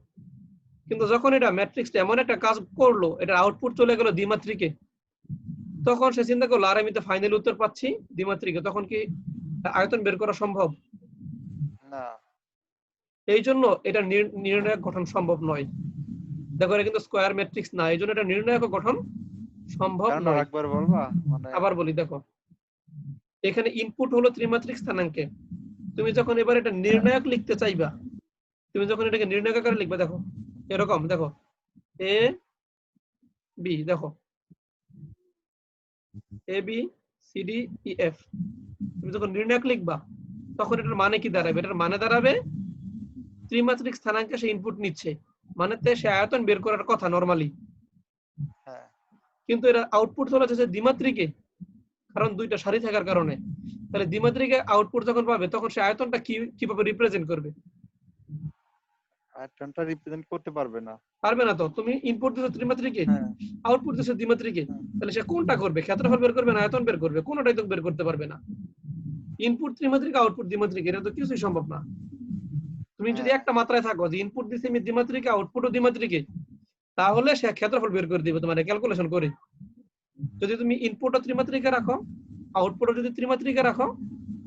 কিন্তু যখন এটা ম্যাট্রিক্সটা এমন একটা কাজ করলো, এটা আউটপুট চলে গেল দ্বিমাত্রিকে, তখন সে চিন্তা করলো আর আমি তো ফাইনাল উত্তর পাচ্ছি দ্বিমাত্রিকে, তখন কি আয়তন বের করা সম্ভব? না। এই জন্য এটা নির্ণায়ক গঠন সম্ভব নয়। দেখো এটা কিন্তু স্কয়ার ম্যাট্রিক্স না, এই জন্য এটা নির্ণায়ক গঠন সম্ভব নয়। একবার বলবা? আবার বলি, দেখো এখানে ইনপুট হলো ত্রিমাত্রিক স্থানাঙ্কে, তুমি যখন এবার এটা নির্ণায়ক লিখতে চাইবা, তুমি যখন এটাকে নির্ণায়ক আকারে লিখবা, দেখো এরকম, দেখো এ বি, দেখো A B C D E F. তুমি যখন নির্ণায়ক লিখবা তখন এটার মানে কি দাঁড়াবে? এটার মানে দাঁড়াবে ত্রিমাত্রিক স্থানাঙ্কে সে ইনপুট নিচ্ছে, মানে সে আয়তন বের করার কথা নরমালি, হ্যাঁ কিন্তু এর আউটপুট চলে যাচ্ছে দ্বিমাত্রিকে, কারণ দুইটা সারি থাকার কারণে। তাহলে দ্বিমাত্রিকে আউটপুট যখন পাবে তখন সে আয়তনটা কিভাবে রিপ্রেজেন্ট করবে? আয়তনটা রিপ্রেজেন্ট করতে পারবে না। পারবে না তো। তুমি ইনপুট দিছো ত্রিমাত্রিকে, হ্যাঁ আউটপুট দিছো দ্বিমাত্রিকে, হ্যাঁ, তাহলে সে কোনটা করবে? ক্ষেত্রফল বের করবে না আয়তন বের করবে? কোনটাই তো বের করতে পারবে না। ইনপুট ত্রিমাত্রিক, আউটপুট দ্বিমাত্রিক, এটা তো কিছুই সম্ভব না। তুমি যদি হ্যাঁ, একটা মাত্রায় থাকো যে ইনপুট দিছি আমি দ্বিমাত্রিকে, আউটপুটও দ্বিমাত্রিকে, তাহলে সে ক্ষেত্রফল বের করে দিবে তোমার ক্যালকুলেশন করে। যদি তুমি ইনপুটও ত্রিমাত্রিকে রাখো, আউটপুটও যদি ত্রিমাত্রিকে রাখো,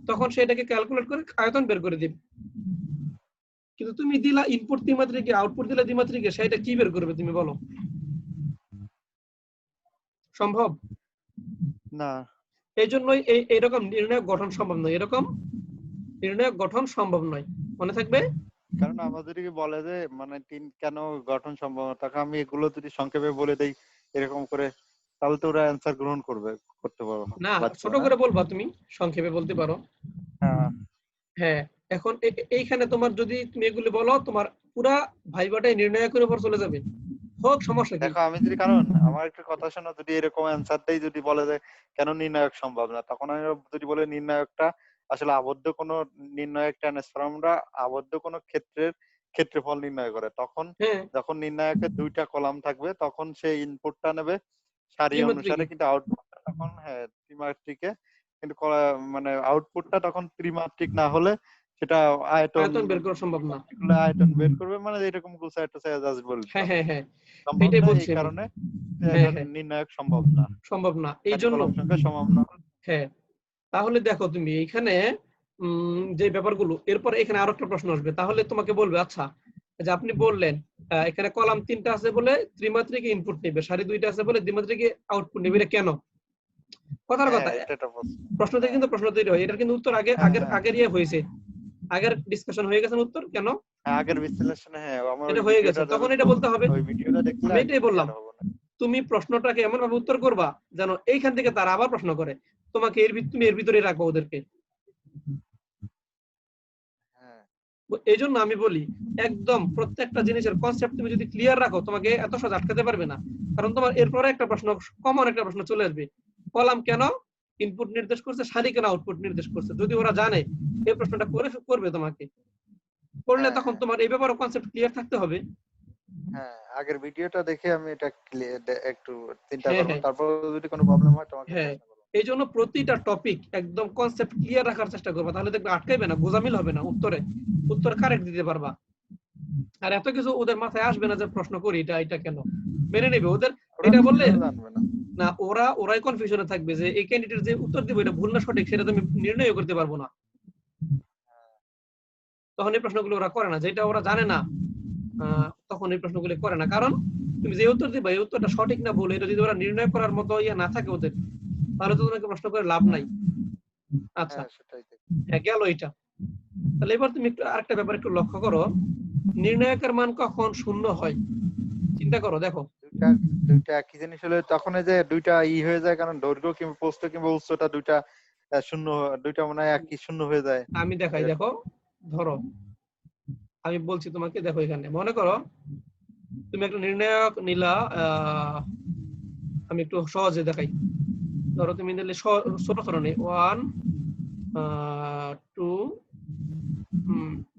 তখন সে এটাকে ক্যালকুলেট করে আয়তন বের করে দিবে। কিন্তু তুমি দিলা ইনপুট ত্রিমাত্রিকে, আউটপুট দিলা দ্বিমাত্রিকে, সেটা কি বের করবে তুমি বলো? সম্ভব? না। এই জন্যই এইরকম নির্ণায়ক গঠন সম্ভব নয়, এরকম নির্ণায়ক গঠন সম্ভব নয়, মনে থাকবে। কারণ আমাদেরকে বলে যে মানে তিন কেন গঠন সম্ভব না, তাকে আমি এগুলো যদি সংক্ষেপে বলে দেই এরকম করে, তাহলে তো ওরা অ্যান্সার গ্রহণ করতে না, পারছে ছোট না। করে বলবা, তুমি সংক্ষেপে বলতে পারো। হ্যাঁ হ্যাঁ, এখন এইখানে তোমার যদি তুমি এগুলি বলো, তোমার পুরা ভাইবাটাই নির্ণায়কের উপর চলে যাবে। হোক, সমস্যা কি? দেখো, আমি যদি কারণ আমার একটা কথা শোনো, যদি এরকম অ্যান্সার দেই, যদি বলে যে কেন নির্ণায়ক সম্ভব না, তখন আমি যদি বলে নির্ণায়কটা আসলে আবদ্ধ কোনো নির্ণায়ক ট্রান্সফর্মরা আবদ্ধ কোনো ক্ষেত্রের ক্ষেত্রফল নির্ণয় করে, তখন হ্যাঁ, যখন নির্ণায়কের দুইটা কলাম থাকবে তখন সে ইনপুটটা নেবে সারি অনুসারে, ত্রিমাত্রিকে। কিন্তু আউটপুটটা তখন হ্যাঁ ত্রিমাত্রিকে, কিন্তু মানে আউটপুটটা তখন ত্রিমাত্রিক না হলে সেটা আয়তন আয়তন বের করা সম্ভব না। পার্টিকুলার আয়তন বের করবে, মানে এরকম কিছু একটা জাস্ট হ্যাঁ, বললাম। হ্যাঁ, হ্যাঁ, সম্ভব এটাই না বলছি এই আমি। কারণে হ্যাঁ, এটা হ্যাঁ, নির্ণায়ক সম্ভব না, সম্ভব না এই সারি জন্য। কলাম সংখ্যা সমান না। হ্যাঁ, তাহলে দেখো তুমি এইখানে যে ব্যাপারগুলো, এরপর এখানে আরো একটা প্রশ্ন আসবে, তাহলে তোমাকে বলবে আচ্ছা, যে আপনি বললেন এখানে কলাম 3টা আছে বলে ত্রিমাত্রিক ইনপুট নেবে, সারি 2টা আছে বলে দ্বিমাত্রিক আউটপুট নেবে, এটা কেন? কথার হ্যাঁ কথা, এটা একটা প্রশ্ন। প্রশ্ন থেকে হ্যাঁ কিন্তু প্রশ্ন তৈরি হয়, এটার কিন্তু উত্তর আগে হ্যাঁ আগের হ্যাঁ আগের ইয়ে হয়েছে, আগের ডিসকাশন হয়ে গেছে উত্তর কেন হ্যাঁ, আগের বিশ্লেষণে হ্যাঁ আমার এটা ওই হয়ে গেছে, ভিডিওটা তখন এটা বলতে হবে। ওই ভিডিওটা দেখলে আমি আর এটাই বললাম, ক্লিয়ার হবে না। তুমি প্রশ্নটাকে এমন ভাবে উত্তর করবা যেন এইখান থেকে তারা আবার প্রশ্ন করে, তোমাকে তুমি এর ভিতরে রাখবো ওদেরকে। হ্যাঁ এই জন্য আমি বলি, একদম প্রত্যেকটা জিনিসের কনসেপ্ট তুমি যদি ক্লিয়ার রাখো, তোমাকে এত সহজ আটকাতে পারবে না। কারণ তোমার এরপরে একটা প্রশ্ন, কমন একটা প্রশ্ন চলে আসবে, কলাম কেন ইনপুট নির্দেশ করছে, সারি কেন আউটপুট নির্দেশ করছে। যদি ওরা জানে, এই প্রশ্নটা করবে তোমাকে, করলে হ্যাঁ তখন হ্যাঁ তোমার এই ব্যাপারে কনসেপ্ট ক্লিয়ার থাকতে হবে। হ্যাঁ, আগের ভিডিওটা দেখে আমি এটা একটু চিন্তা হ্যাঁ, করবো, হ্যাঁ, তারপর যদি কোনো প্রবলেম হয় তোমাকে হ্যাঁ, প্রশ্ন করবো। এই জন্য প্রতিটা টপিক একদম কনসেপ্ট ক্লিয়ার রাখার চেষ্টা করবা, তাহলে দেখবে আটকাইবে না, গোজামিল হবে না, উত্তর কারেক্ট দিতে পারবা। আর এত কিছু ওদের মাথায় আসবে না যে প্রশ্ন করি এটা এটা কেন, মেনে নেবে ওদের। ওরা এটা বললে নিজেরাও জানবে না। না, ওরাই কনফিউশনে থাকবে যে এই ক্যান্ডিডেট যে উত্তর দিব এটা ভুল না সঠিক সেটা তো আমি নির্ণয় করতে পারবো না। তখন এই প্রশ্নগুলো ওরা করে না, যেটা ওরা জানে না, তখন এই প্রশ্নগুলো করে না। কারণ তুমি যে উত্তর দিবা এই উত্তরটা সঠিক না ভুল, এটা যদি ওরা নির্ণয় করার মতো ইয়ে না থাকে ওদের, তাহলে তো তোমাকে প্রশ্ন করে লাভ নাই। আচ্ছা, হ্যাঁ সেটাই তো। হ্যাঁ, গেল এটা। তাহলে এবার তুমি একটু আরেকটা ব্যাপার একটু লক্ষ্য করো, নির্ণায়কের মান কখন শূন্য হয়, চিন্তা করো, দেখো। দুইটা দুইটা একই জিনিস হলে তখন এই যে দুইটা হয়ে যায়, কারণ দৈর্ঘ্য কিংবা প্রস্থ কিংবা উচ্চতা দুইটা শূন্য, দুইটা মনে হয় একই শূন্য হয়ে যায় আমি দেখাই, দেখো, এরকম। ধরো আমি বলছি তোমাকে, দেখো এখানে মনে করো তুমি একটা নির্ণায়ক নিলা, আমি একটু সহজে দেখাই। ধরো তুমি নিলে ছোট ছোট নেই, 1 2,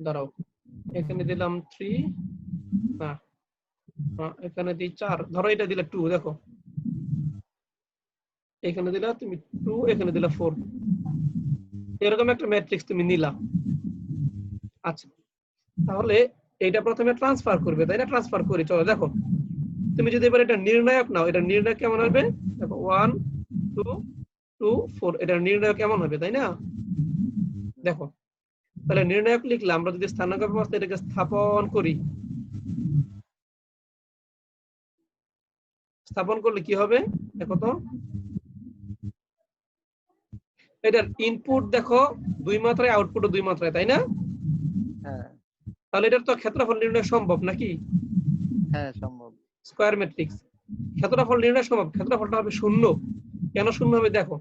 দাঁড়াও, এখানে দিলাম 3, না, এখানে দিই 4, ধরো এটা দিলে 2, দেখো এখানে দিলা তুমি 2, এখানে দিলা 4, এরকম একটা ম্যাট্রিক্স তুমি নিলা। আচ্ছা, তাহলে এটা প্রথমে ট্রান্সফার করবে, তাই না? ট্রান্সফার করি, চলো দেখো, তুমি যদি এবার এটা নির্ণায়ক নাও, এটা নির্ণায়ক কেমন হবে? দেখো 1 2 2 4, এটা নির্ণায়ক কেমন হবে, তাই না? দেখো, তাহলে নির্ণায়ক লিখলে আমরা যদি স্থানাঙ্ক ব্যবস্থা এটাকে স্থাপন করি, স্থাপন করলে কি হবে দেখো তো, এটার ইনপুট দেখো 2 মাত্রায়, আউটপুটও 2 মাত্রায়, তাই না? হ্যাঁ তাহলে এটার তো ক্ষেত্রফল নির্ণয় সম্ভব নাকি? হ্যাঁ সম্ভব। স্কয়ার ম্যাট্রিক্স ক্ষেত্রফল নির্ণয় সম্ভব। ক্ষেত্রফলটা হবে 0। কেন 0 হবে দেখো।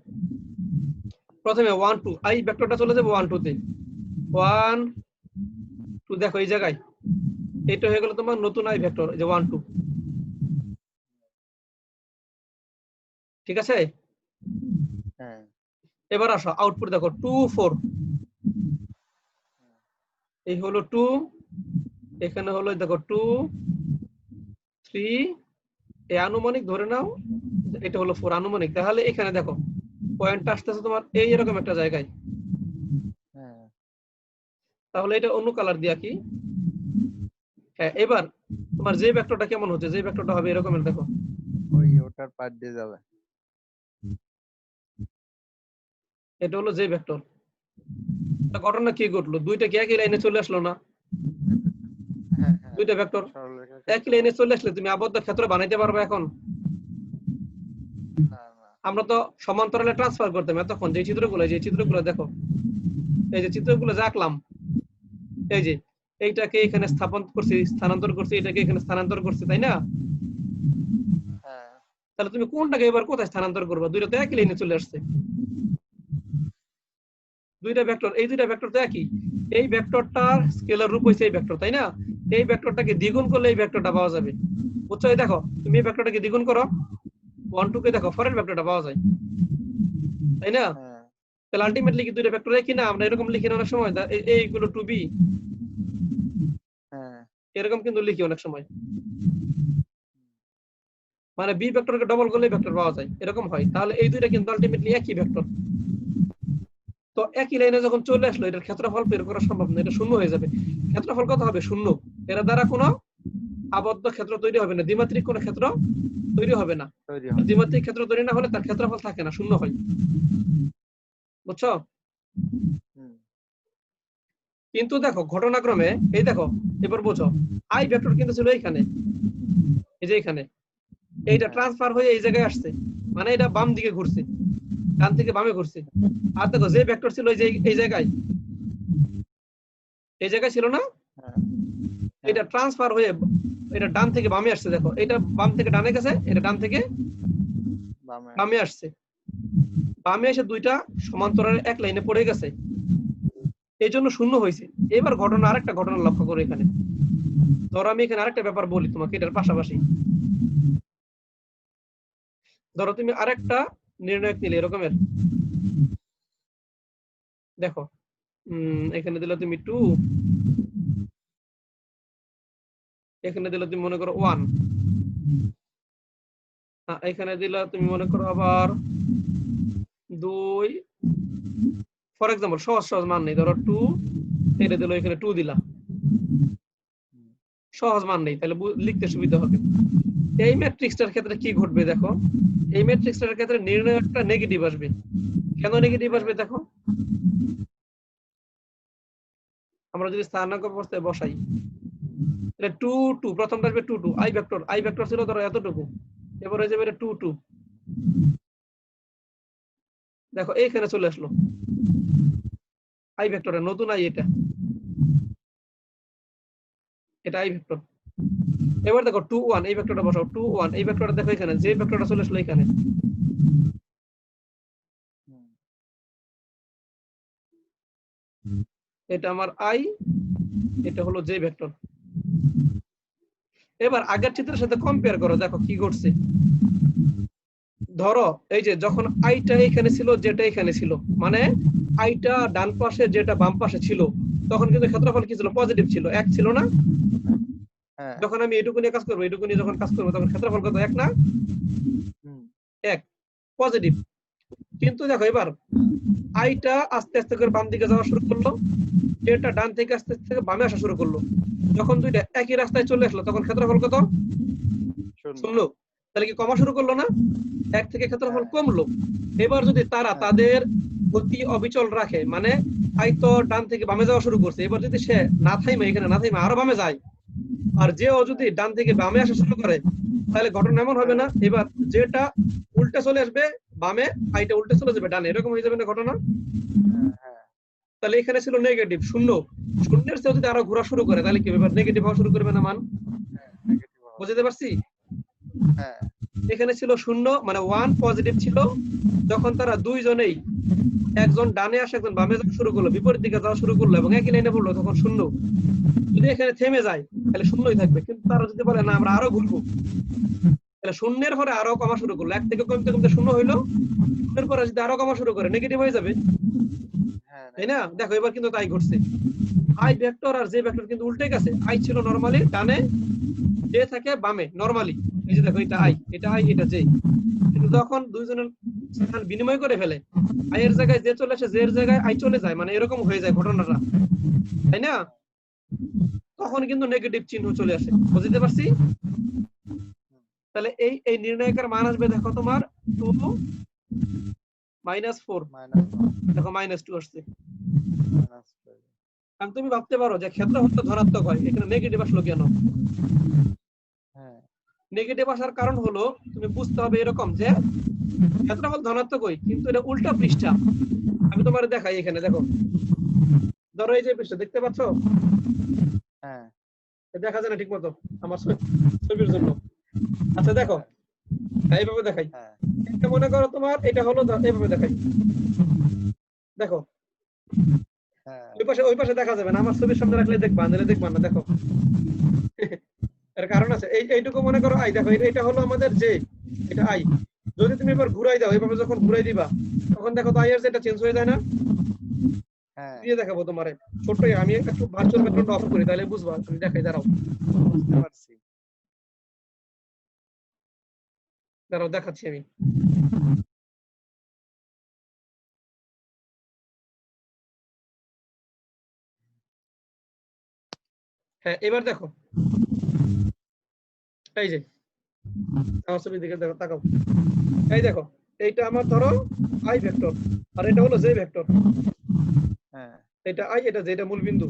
প্রথমে 1 2 আই ভেক্টরটা চলে যাবে 1 2 তে। 1 2 দেখো এই জায়গায় এটা হয়ে গেল তোমার নতুন আই ভেক্টর, এই যে 1 2। ঠিক আছে? হ্যাঁ এবার আসো আউটপুট দেখো 2 4। এই হলো 2, এখানে হলো দেখো 2 3, এই আনুমানিক ধরে নাও এটা হলো 4 আনুমানিক। তাহলে এখানে দেখো পয়েন্টটা আসতেছে তোমার এই এরকম একটা জায়গায়। হ্যাঁ তাহলে এটা অন্য কালার দিয়া কি। হ্যাঁ, এবার তোমার যে ভেক্টরটা কেমন হচ্ছে, যে ভেক্টরটা হবে এরকমের দেখো। ওই ওটার পার দিয়ে যাবে। এটা হলো যে ভেক্টর। ঘটনা কি ঘটলো, দুইটা কি একই লাইনে চলে আসলো না? হ্যাঁ হ্যাঁ দুইটা ভেক্টর সরলরেখার একই ক্ষেত্রে লাইনে চলে আসলে তুমি আবদ্ধ ক্ষেত্র বানাইতে পারবে এখন? না না। আমরা তো সমান্তরালে ট্রান্সফার করতাম এতক্ষণ। যে চিত্রগুলো দেখো, এই যে চিত্রগুলো যা আঁকলাম, এই যে এইটাকে এখানে স্থানান্তর করছি, এটাকে এখানে স্থানান্তর করছি, তাই না? হ্যাঁ তাহলে তুমি কোনটাকে এবার কোথায় স্থানান্তর করবে? দুইটা তো একই লাইনে চলে আসছে। দুইটা ভেক্টর, এই দুইটা ভেক্টর তো একই। এই ভেক্টরটার স্কেলার রূপ হইছে এই ভেক্টর, তাই না? এই ভেক্টরটাকে দ্বিগুণ করলে এই ভেক্টরটা পাওয়া যাবে। বুঝছো? এই দেখো তুমি এই ভেক্টরটাকে দ্বিগুণ করো, 1 2 কে দেখো, পরের ভেক্টরটা পাওয়া যায়, তাই না? হ্যাঁ তাহলে আলটিমেটলি কি দুইটা ভেক্টর একই না? আমরা এরকম লিখি না অনেক সময়, এইগুলো টু বি, হ্যাঁ এরকম কিন্তু লিখি অনেক সময়। মানে বি ভেক্টরকে ডবল করলে ভেক্টর পাওয়া যায়, এরকম হয়। তাহলে এই দুইটা কিন্তু আলটিমেটলি একই ভেক্টর। তো একই লাইনে যখন চলে আসলো, এটার ক্ষেত্রফল বের করা সম্ভব না, এটা শূন্য হয়ে যাবে। ক্ষেত্রফল কত হবে? 0। এর দ্বারা কোনো আবদ্ধ ক্ষেত্র তৈরি হবে না, দ্বিমাত্রিক কোনো ক্ষেত্র তৈরি হবে না। তৈরি হবে। দ্বিমাত্রিক ক্ষেত্র তৈরি না হলে তার ক্ষেত্রফল থাকে না, শূন্য হয়। বুঝছো? হুম কিন্তু দেখো ঘটনাক্রমে, এই দেখো এবার বোঝো, আই ভেক্টর কিন্তু ছিল এইখানে, এই যে এখানে, এইটা হ্যাঁ ট্রান্সফার হয়ে এই জায়গায় আসছে, মানে এটা বাম দিকে ঘুরছে, ডান থেকে বামে ঘুরছে। আর দেখো যে ভেক্টর ছিল এই যে এই জায়গায়, এই জায়গায় ছিল না, হ্যাঁ এটা হ্যাঁ ট্রান্সফার হয়ে এটা ডান থেকে বামে আসছে। দেখো এটা বাম থেকে ডানে গেছে, এটা ডান থেকে বামে বামে আসছে। বামে এসে দুইটা সমান্তরালে এক লাইনে পড়ে গেছে, এই জন্য শূন্য হয়েছে। এবার ঘটনা, আরেকটা ঘটনা লক্ষ্য করো এখানে। ধরো আমি এখানে আরেকটা ব্যাপার বলি তোমাকে এটার পাশাপাশি। ধরো তুমি আরেকটা নির্ণায়ক নিলে এরকমের, দেখো এখানে দিলে তুমি 2, এখানে দিলে তুমি মনে করো 1, এখানে দিলে তুমি মনে করো আবার 2। ফর এক্সাম্পল সহজ সহজ মান নেই, ধরো 2, এটা দিল, এখানে 2 দিলা, সহজ মান নেই, তাহলে লিখতে সুবিধা হবে। এই ম্যাট্রিক্সটার ক্ষেত্রে কি ঘটবে দেখো, এই ম্যাট্রিক্সটার ক্ষেত্রে নির্ণায়কটা নেগেটিভ আসবে। কেন নেগেটিভ আসবে দেখো। আমরা যদি স্থানাঙ্ক অবস্থায় বসাই, এটা 2 2, প্রথমটা আসবে 2 2, আই ভেক্টর ছিল ধরো এতটুকু, এবার হয়ে যাবে এটা 2 2। দেখো এইখানে চলে আসলো আই ভেক্টরের নতুন আই, এটা আই ভেক্টর। এবার দেখো 2 1, এই ভেক্টরটা বসাও, 2 1, এই ভেক্টরটা দেখো এখানে, যে ভেক্টরটা চলে আসলো এখানে, এটা আমার আই, এটা হলো জে ভেক্টর। এবার আগের চিত্রের সাথে কম্পেয়ার করো, দেখো কি ঘটছে। ধরো এই যে যখন আইটা এখানে ছিল, যেটা এখানে ছিল, মানে আইটা ডান পাশে, যেটা বাম পাশে ছিল, তখন কিন্তু ক্ষেত্রফল কি ছিল? পজিটিভ ছিল, 1 ছিল না? হ্যাঁ যখন আমি এটুকু নিয়ে কাজ করবো, এটুকু নিয়ে যখন কাজ করবো, তখন ক্ষেত্রফল কত? 1 না? 1 পজিটিভ। কিন্তু দেখো এবার আইটা আস্তে আস্তে করে বাম দিকে যাওয়া শুরু করলো, যেটা ডান থেকে আস্তে আস্তে বামে আসা শুরু করলো। যখন দুইটা একই রাস্তায় চলে আসলো, তখন ক্ষেত্রফল কত? 0। তাহলে কি কমা শুরু করলো না? 1 থেকে ক্ষেত্রফল কমলো। এবার যদি তারা তাদের গতি অবিচল রাখে, মানে আই তো ডান থেকে বামে যাওয়া শুরু করছে, এবার যদি সে না থাইমে, এখানে না থাইমে আরো বামে যায়, আর যেও যদি ডান থেকে বামে আসা শুরু করে, তাহলে ঘটনা এমন হবে না, এবার যেটা উল্টা চলে আসবে, বামে, আইটা উল্টে চলে যাবে ডানে, এরকম হয়ে যাবে না ঘটনা? হ্যাঁ তাহলে এখানে ছিল নেগেটিভ শূন্য, শূন্যের চেয়ে যদি আরো ঘোরা শুরু করে তাহলে কি ব্যাপার, নেগেটিভ হওয়া শুরু করবে না মান? নেগেটিভ হওয়া বুঝতে পারছি? হ্যাঁ এখানে ছিল শূন্য মানে 1 পজিটিভ ছিল, যখন তারা দুইজনেই একজন ডানে আসে একজন বামে যাওয়া শুরু করলো, বিপরীত দিকে যাওয়া শুরু করলো এবং একই লাইনে পড়লো, তখন শূন্য। যদি এখানে থেমে যায় তাহলে শূন্যই থাকবে, কিন্তু তারা যদি বলে না আমরা আরো ঘুরবো, তাহলে শূন্যের পরে আরো কমা শুরু করলো, এক থেকে কমতে কমতে শূন্য হইলো, শূন্যের পরে যদি আরো কমা শুরু করে নেগেটিভ হয়ে যাবে, হ্যাঁ তাই না? দেখো এবার কিন্তু তাই ঘটছে, আই ভেক্টর আর জে ভেক্টর কিন্তু উল্টে গেছে, আই ছিল নরমালি ডানে, জে থাকে বামে নরমালি, এই যে দেখো এটা আই, এটা আই, এটা জে, কিন্তু যখন দুইজনের স্থান বিনিময় করে ফেলে, আই এর জায়গায় জে চলে আসে, জে এর জায়গায় আই চলে যায়, মানে এরকম হয়ে যায় ঘটনাটা, তাই না? তখন কিন্তু নেগেটিভ চিহ্ন চলে আসে, বুঝতে পারছি? তাহলে এই এই নির্ণায়কের মান আসবে দেখো তোমার 2 -4, মাইনাস দেখো -2 আসছে। মাইনাস কারণ তুমি ভাবতে পারো যে ক্ষেত্রফল তো ধনাত্মক হয়, এখানে নেগেটিভ আসলো কেন? হ্যাঁ নেগেটিভ আসার কারণ হলো তুমি বুঝতে হবে এরকম যে ক্ষেত্রফল ধনাত্মক হয় কিন্তু এটা উল্টা পৃষ্ঠা। আমি তোমার দেখাই, এখানে দেখো, ধরো এই যে পৃষ্ঠা দেখতে পাচ্ছ, হ্যাঁ দেখা যায় না ঠিক মতো আমার ছবির জন্য। আচ্ছা দেখো, এইভাবে দেখাই, হ্যাঁ এটা মনে করো তোমার, এটা হলো এইভাবে দেখাই, দেখো হ্যাঁ ওই পাশে দেখা যাবে না, আমার ছবির সামনে রাখলে দেখবা, নাহলে দেখবা না, দেখো এর কারণ আছে, এইটুকু মনে করো আই, দেখো এটা হলো আমাদের জে, এটা আই, যদি তুমি এবার ঘুরাই দাও, এইভাবে যখন ঘুরাই দিবা তখন দেখো তো আই এর যেটা চেঞ্জ হয়ে যায় না? হ্যাঁ দিয়ে দেখাবো তোমারে, ছোট্ট আমি একটু ভার্চুয়াল ব্যাকগ্রাউন্ড অফ করি তাহলে বুঝবা, আমি দেখাই, দাঁড়াও বুঝতে পারছি দাঁড়াও দেখাচ্ছি আমি। হ্যাঁ এবার দেখো, এই যে আমার ছবির দিকে দেখো, তাকাও, এই দেখো, এইটা আমার ধরো আই ভেক্টর আর এটা হলো জে ভেক্টর, হ্যাঁ এটা আই, এটা জে, এটা মূল বিন্দু।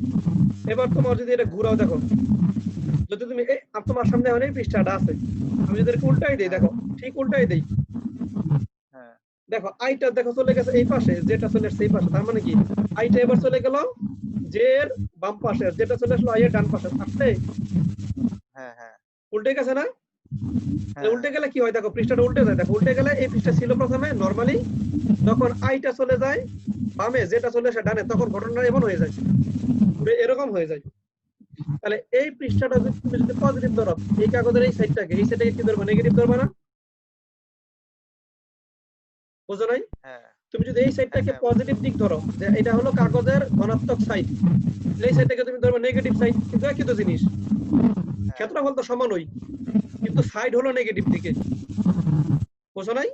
এবার তোমার যদি এটা ঘুরাও, দেখো যদি তুমি এই তোমার সামনে এখন এই পৃষ্ঠাটা আছে, আমি যদি এটাকে উল্টাই দেই, হ্যাঁ দেখো ঠিক উল্টাই দেই, হ্যাঁ দেখো আইটা দেখো চলে গেছে এই পাশে, যেটা চলে আসছে এই পাশে, তার মানে কি আইটা এবার চলে গেল জে এর বাম পাশে, যেটা চলে আসলো আই এর ডান পাশে, আসছে হ্যাঁ হ্যাঁ উল্টে গেছে না? হ্যাঁ উল্টে গেলে কি হয়, দেখো পৃষ্ঠাটা উল্টে যায়, দেখো উল্টে গেলে এই পৃষ্ঠা ছিল প্রথমে নরমালি, যখন আইটা চলে যায় বামে, যেটা চলে আসে ডানে, তখন ঘটনাটা এমন হয়ে যায়, ঘুরে এরকম হয়ে যায়। তাহলে এই পৃষ্ঠাটা যদি তুমি যদি পজিটিভ ধরো, এই কাগজের এই সাইডটাকে কি ধরবে, নেগেটিভ ধরবে না? বুঝো নাই? হ্যাঁ তুমি যদি এই সাইডটাকে হ্যাঁ পজিটিভ দিক ধরো, যে এটা হলো কাগজের ধনাত্মক সাইড, এই সাইডটাকে তুমি ধরবে নেগেটিভ সাইড, কিন্তু একই তো জিনিস, হ্যাঁ ক্ষেত্রফল তো সমানই, কিন্তু সাইড হলো নেগেটিভ দিকে, বুঝো নাই?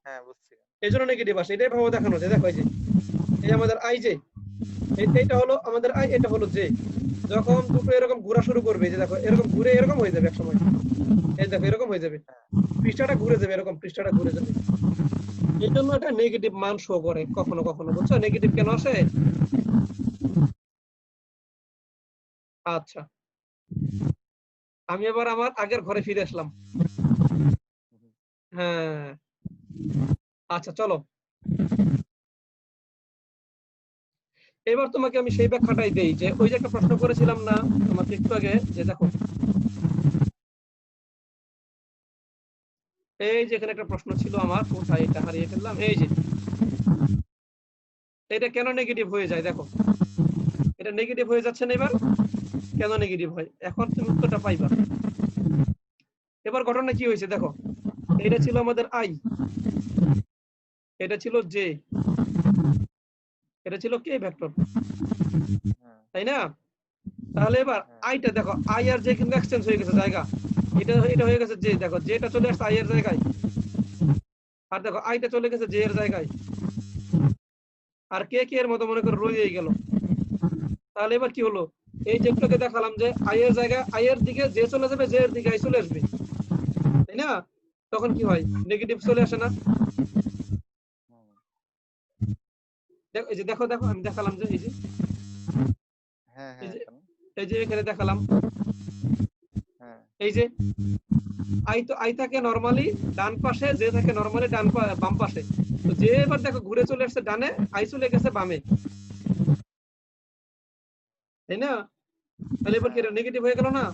হ্যাঁ বুঝছি এই জন্য নেগেটিভ আসে, এটাই ভাবে দেখানো যায়, দেখো এই যে এই আমাদের আই জে, এইটা হলো আমাদের আই, এটা হলো জে, যখন দুটো এরকম ঘোরা শুরু করবে, যে দেখো এরকম ঘুরে এরকম হয়ে যাবে এক সময়, এই দেখো এরকম হয়ে যাবে, হ্যাঁ পৃষ্ঠাটা ঘুরে যাবে, এরকম পৃষ্ঠাটা ঘুরে যাবে, এই জন্য এটা নেগেটিভ মান শো করে কখনো কখনো, বুঝছো নেগেটিভ কেন আসে? আচ্ছা, আমি এবার আমার আগের ঘরে ফিরে আসলাম। হ্যাঁ, আচ্ছা চলো, এবার তোমাকে আমি সেই ব্যাখ্যাটাই দেই, যে ওই যে একটা প্রশ্ন করেছিলাম না তোমাকে একটু আগে, যে দেখো এই যে এখানে একটা প্রশ্ন ছিল আমার, কোথায় এটা হারিয়ে ফেললাম, এই যে এটা কেন নেগেটিভ হয়ে যায়, দেখো এটা নেগেটিভ হয়ে যাচ্ছে না, এবার কেন নেগেটিভ হয়, এখন তুমি উত্তরটা পাইবা। এবার ঘটনা কি হয়েছে দেখো, এটা ছিল আমাদের আই, এটা ছিল জে, এটা ছিল কে ভেক্টর, তাই না? তাহলে এবার আইটা দেখো, আই আর জে কিন্তু এক্সচেঞ্জ হয়ে গেছে জায়গা, এটা হয়ে গেছে জে, দেখো জেটা চলে আসছে আই এর জায়গায়, আর দেখো আইটা চলে গেছে জে এর জায়গায়, আর কে কে এর মতো মনে করে রয়ে গেল। তাহলে এবার কি হলো, এই যে একটুকে দেখালাম যে আই এর জায়গায় আই এর দিকে জে চলে যাবে, জে এর দিকে আই চলে আসবে, তাই না? তখন কি হয়, নেগেটিভ চলে আসে না? দেখো এই যে দেখো দেখো আমি দেখালাম যে এই যে হ্যাঁ এই হ্যাঁ যে এই যে এখানে দেখালাম, হ্যাঁ এই যে আই থাকে নরমালি ডান পাশে, জে থাকে নরমালি বাম পাশে। তো জে এবার দেখো ঘুরে চলে আসছে ডানে, আই চলে গেছে বামে, তাই না? তাহলে এবার কি এটা নেগেটিভ হয়ে গেল না?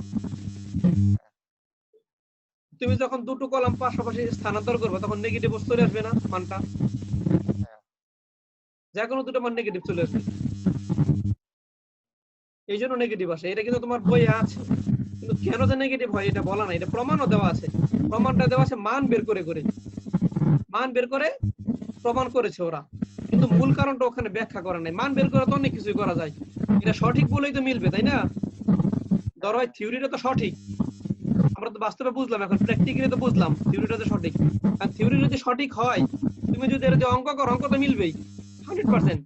তুমি যখন দুটো কলাম পাশাপাশি স্থানান্তর করবে তখন নেগেটিভ চলে আসবে না মানটা? যে কোনো দুটো মান নেগেটিভ চলে আসবে, এই জন্য নেগেটিভ আসে। এটা কিন্তু তোমার বইয়ে আছে, কিন্তু কেন যে নেগেটিভ হয় এটা বলা নাই, এটা প্রমাণও দেওয়া আছে। প্রমাণটা দেওয়া আছে মান বের করে করে, মান বের করে প্রমাণ করেছে ওরা, কিন্তু মূল কারণটা ওখানে ব্যাখ্যা করা নাই। মান বের করে তো অনেক কিছুই করা যায়, এটা সঠিক বলেই তো মিলবে, তাই না? ধরো থিওরিটা তো সঠিক, আমরা তো বাস্তবে বুঝলাম, এখন প্র্যাকটিক্যালি তো বুঝলাম থিওরিটা তো সঠিক। আর থিওরি যদি সঠিক হয়, তুমি যদি এর যে অঙ্ক করো, অঙ্ক তো মিলবেই 100%।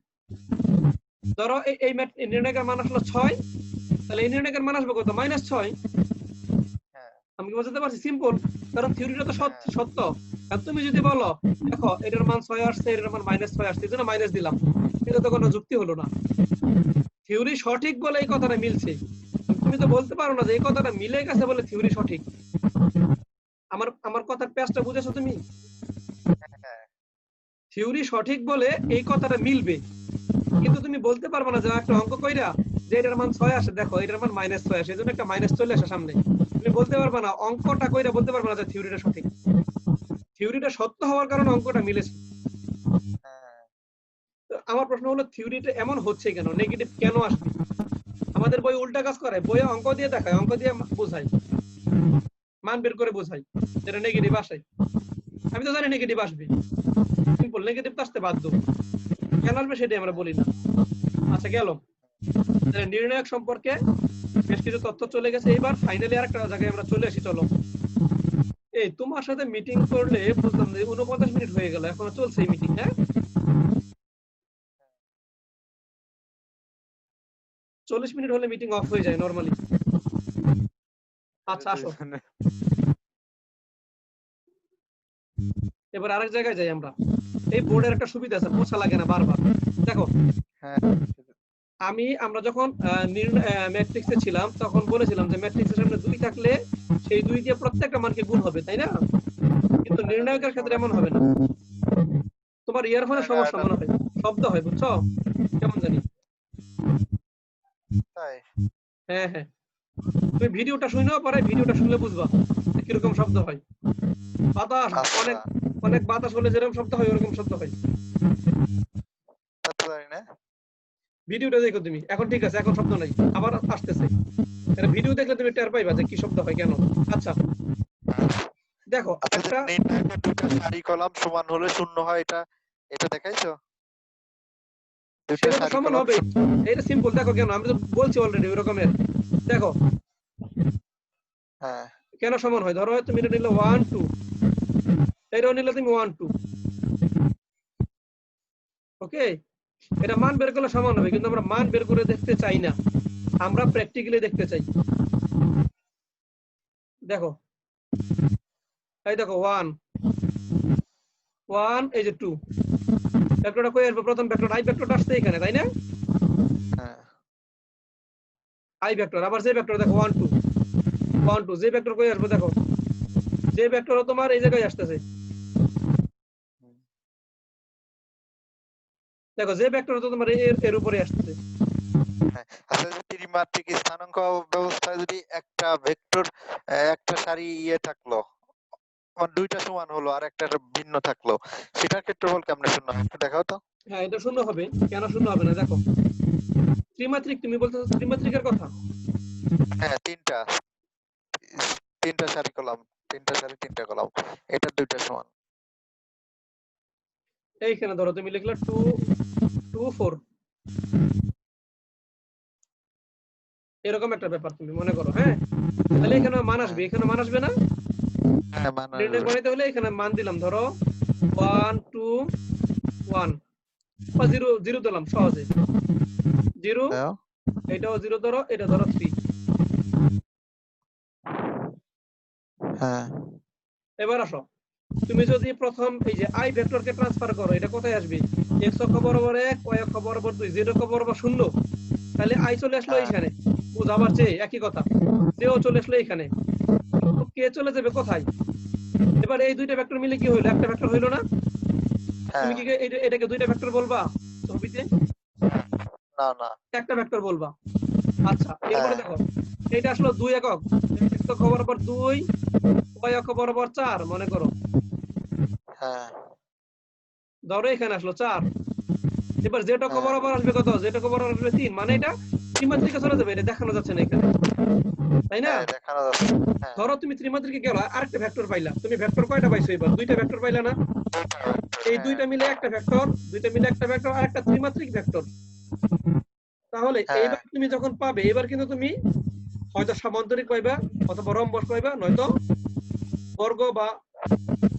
ধরো এই নির্ণায়কের মান আসলো 6, তাহলে এই নির্ণায়কের মান আসবে কত? -6। আমি কি বোঝাতে পারছি? সিম্পল, কারণ থিওরিটা তো সত্য। আর তুমি যদি বলো দেখো এটার মান 6 আসছে, এটার মান -6 আসছে, এজন্য মাইনাস দিলাম, এটা তো কোনো যুক্তি হলো না। থিওরি সঠিক বলে এই কথাটা মিলছে, তুমি তো বলতে পারো না যে এই কথাটা মিলে গেছে বলে থিওরি সঠিক। আমার আমার কথার প্যাচটা বুঝেছো তুমি? থিওরি সঠিক বলে এই কথাটা মিলবে, কিন্তু তুমি বলতে পারবে না যে একটা অঙ্ক কইরা যে এটার মান 6 আসে, দেখো এটার মান -6 আসে, এজন্য একটা মাইনাস চলে আসে সামনে। তুমি বলতে পারবে না, অঙ্কটা কইরা বলতে পারবে না যে থিওরিটা সঠিক। থিওরিটা সত্য হওয়ার কারণে অঙ্কটা মিলেছে। তো আমার প্রশ্ন হলো থিওরিটা এমন হচ্ছে কেন, নেগেটিভ কেন আসবে? আমাদের বই উল্টা কাজ করে, বইয়ে অঙ্ক দিয়ে দেখায়, অঙ্ক দিয়ে বোঝায়, মান বের করে বোঝায় যেটা নেগেটিভ আসে। আমি তো জানি নেগেটিভ আসবে, সিম্পল, নেগেটিভ তো আসতে বাধ্য, কেন আসবে সেটাই আমরা বলি না। আচ্ছা গেল, তাহলে নির্ণায়ক সম্পর্কে বেশ কিছু তথ্য চলে গেছে। এবার ফাইনালি আরেকটা জায়গায় আমরা চলে আসি, চলো। এই তোমার সাথে মিটিং করলে বুঝলাম যে 49 মিনিট হয়ে গেল, এখনো চলছে এই মিটিং? হ্যাঁ, 40 মিনিট হলে মিটিং অফ হয়ে যায় নরমালি। আচ্ছা আসো, এবার আরেক জায়গায় যাই আমরা। এই বোর্ডের একটা সুবিধা আছে, পোছা লাগে না বারবার। দেখো আমরা যখন ম্যাট্রিক্সে ছিলাম তখন বলেছিলাম যে ম্যাট্রিক্সের সামনে 2 থাকলে সেই 2 দিয়ে প্রত্যেকটা মানকে গুণ হবে, তাই না? কিন্তু নির্ণায়কের ক্ষেত্রে এমন হবে না। তোমার ইয়ারফোনে সমস্যা মনে হয়, শব্দ হয়, বুঝছো? কেমন জানি। হ্যাঁ হ্যাঁ, তুমি ভিডিওটা শুনেও পরে ভিডিওটা শুনলে বুঝবা কিরকম শব্দ হয়। বাতাস, অনেক অনেক বাতাস হলে যেরকম শব্দ হয় ওরকম শব্দ হয়। ভিডিওটা দেখো তুমি, এখন ঠিক আছে, এখন শব্দ নাই, আবার আসতেছে। এটা ভিডিও দেখলে তুমি টের পাইবা যে কি শব্দ হয় কেন। আচ্ছা দেখো, একটা দুটো সারি কলাম সমান হলে শূন্য হয়, এটা এটা দেখাইছো? সেটা তো সমান হবে, এটা সিম্পল। দেখো কেন, আমি তো বলছি অলরেডি ওই রকমের। দেখো কেন সমান হয়। ধরো তুমি এটা নিলে 1 2, এটাও নিলে তুমি 1 2, ওকে? এটা মান বের করলে সমান হবে, কিন্তু আমরা মান বের করে দেখতে চাই না, আমরা প্র্যাকটিক্যালি দেখতে চাই। দেখো এই দেখো 1 1, এই যে 2, ভেক্টরটা কই আসবে? প্রথম ভেক্টর আই ভেক্টরটা আসছে এখানে, তাই না? আই ভেক্টর, আবার যে ভেক্টর দেখো 1 2 1 2, যে ভেক্টর কই আসবে? দেখো যে ভেক্টরও তোমার এই জায়গায় আসতেছে, দেখো যে ভেক্টর তো তোমার এর উপরে আসতেছে। আচ্ছা, ত্রিমাত্রিক স্থানাঙ্ক ব্যবস্থায় যদি একটা ভেক্টর একটা সারি থাকলো, দুইটা সমান হলো আর একটা ভিন্ন থাকলো, সেটার ক্ষেত্রফল কেমনে শূন্য হয় একটু দেখাও তো। হ্যাঁ, এটা শূন্য হবে, কেন শূন্য হবে না? দেখো ত্রিমাত্রিক, তুমি বলতেছো ত্রিমাত্রিকের কথা? হ্যাঁ, তিনটা সারি কলাম, তিনটা সারি তিনটা কলাম, এটা দুইটা সমান। এইখানে ধরো তুমি লিখলে 2 2 4, এরকম একটা ব্যাপার তুমি মনে করো। হ্যাঁ, তাহলে এখানে মান আসবে, এখানে মান আসবে না? হ্যাঁ, মান নির্ণয় বানাইতে হলে এখানে মান দিলাম, ধরো 1 2 1 বা 0 0 দিলাম সহজে, 0, এটাও 0 ধরো, এটা ধরো 3। হ্যাঁ, এবার আসো, তুমি যদি প্রথম এই যে আই ভেক্টরকে ট্রান্সফার করো, এটা কোথায় আসবে? x অক্ষ বরাবর 1, y অক্ষ বরাবর 2, z অক্ষ বরাবর 0, তাহলে আই চলে আসলো এইখানে। বুঝ আবার যে একই কথা, যেও চলে আসলো এইখানে। কে চলে যাবে কোথায়? এবার এই দুইটা ভেক্টর মিলে কি হইলো? একটা ভেক্টর হইলো না? তুমি কি এটাকে দুইটা ভেক্টর বলবা ছবিতে? না না। একটা ভেক্টর বলবা। আচ্ছা এরপরে দেখো এটা আসলো 2 একক, x অক্ষ বরাবর 2, y অক্ষ বরাবর 4 মনে করো। হ্যাঁ ধরো এখানে আসলো 4। এবার z অক্ষ বরাবর আসবে কত? z অক্ষ বরাবর আসবে 3, মানে এটা ত্রিমাত্রিকে চলে যাবে, এটা দেখানো যাচ্ছে না এখানে, তাই না? হ্যাঁ দেখানো যাচ্ছে। হ্যাঁ ধরো তুমি ত্রিমাত্রিকে গেল, আরেকটা ভেক্টর পাইলা, তুমি ভেক্টর কয়টা পাইছো এবার? দুইটা ভেক্টর পাইলা না? এই দুইটা মিলে একটা ভেক্টর, দুইটা মিলে একটা ভেক্টর আর একটা ত্রিমাত্রিক ভেক্টর। তাহলে এইবার তুমি যখন পাবে, এবার কিন্তু তুমি হয়তো সামান্তরিক পাইবা অথবা রম্বস পাইবা, নয়তো বর্গ বা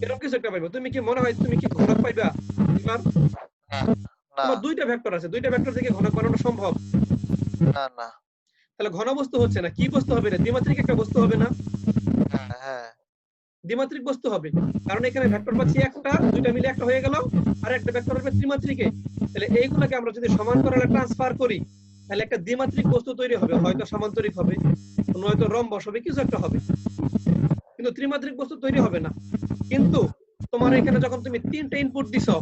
এরকম কিছু একটা পাইবা। তুমি কি মনে হয় তুমি কি ঘনক পাইবা? এবার না তোমার দুইটা ভেক্টর আছে, দুইটা ভেক্টর থেকে ঘনক বানানো সম্ভব? না না। তাহলে ঘন বস্তু হচ্ছে না, কি বস্তু হবে? না দ্বিমাত্রিক একটা বস্তু হবে না? হ্যাঁ দ্বিমাত্রিক বস্তু হবে, কারণ এখানে ভেক্টর পাচ্ছি একটা, দুইটা মিলে একটা হয়ে গেল, আর একটা ভেক্টর হবে ত্রিমাত্রিকে। তাহলে এইগুলোকে আমরা যদি সমান্তরালে ট্রান্সফার করি, তাহলে একটা দ্বিমাত্রিক বস্তু তৈরি হবে, হয়তো সামান্তরিক হবে, নয়তো রম্বস হবে, কিছু একটা হবে, কিন্তু ত্রিমাত্রিক বস্তু তৈরি হবে না। কিন্তু তোমার এখানে যখন তুমি তিনটা ইনপুট দিছো,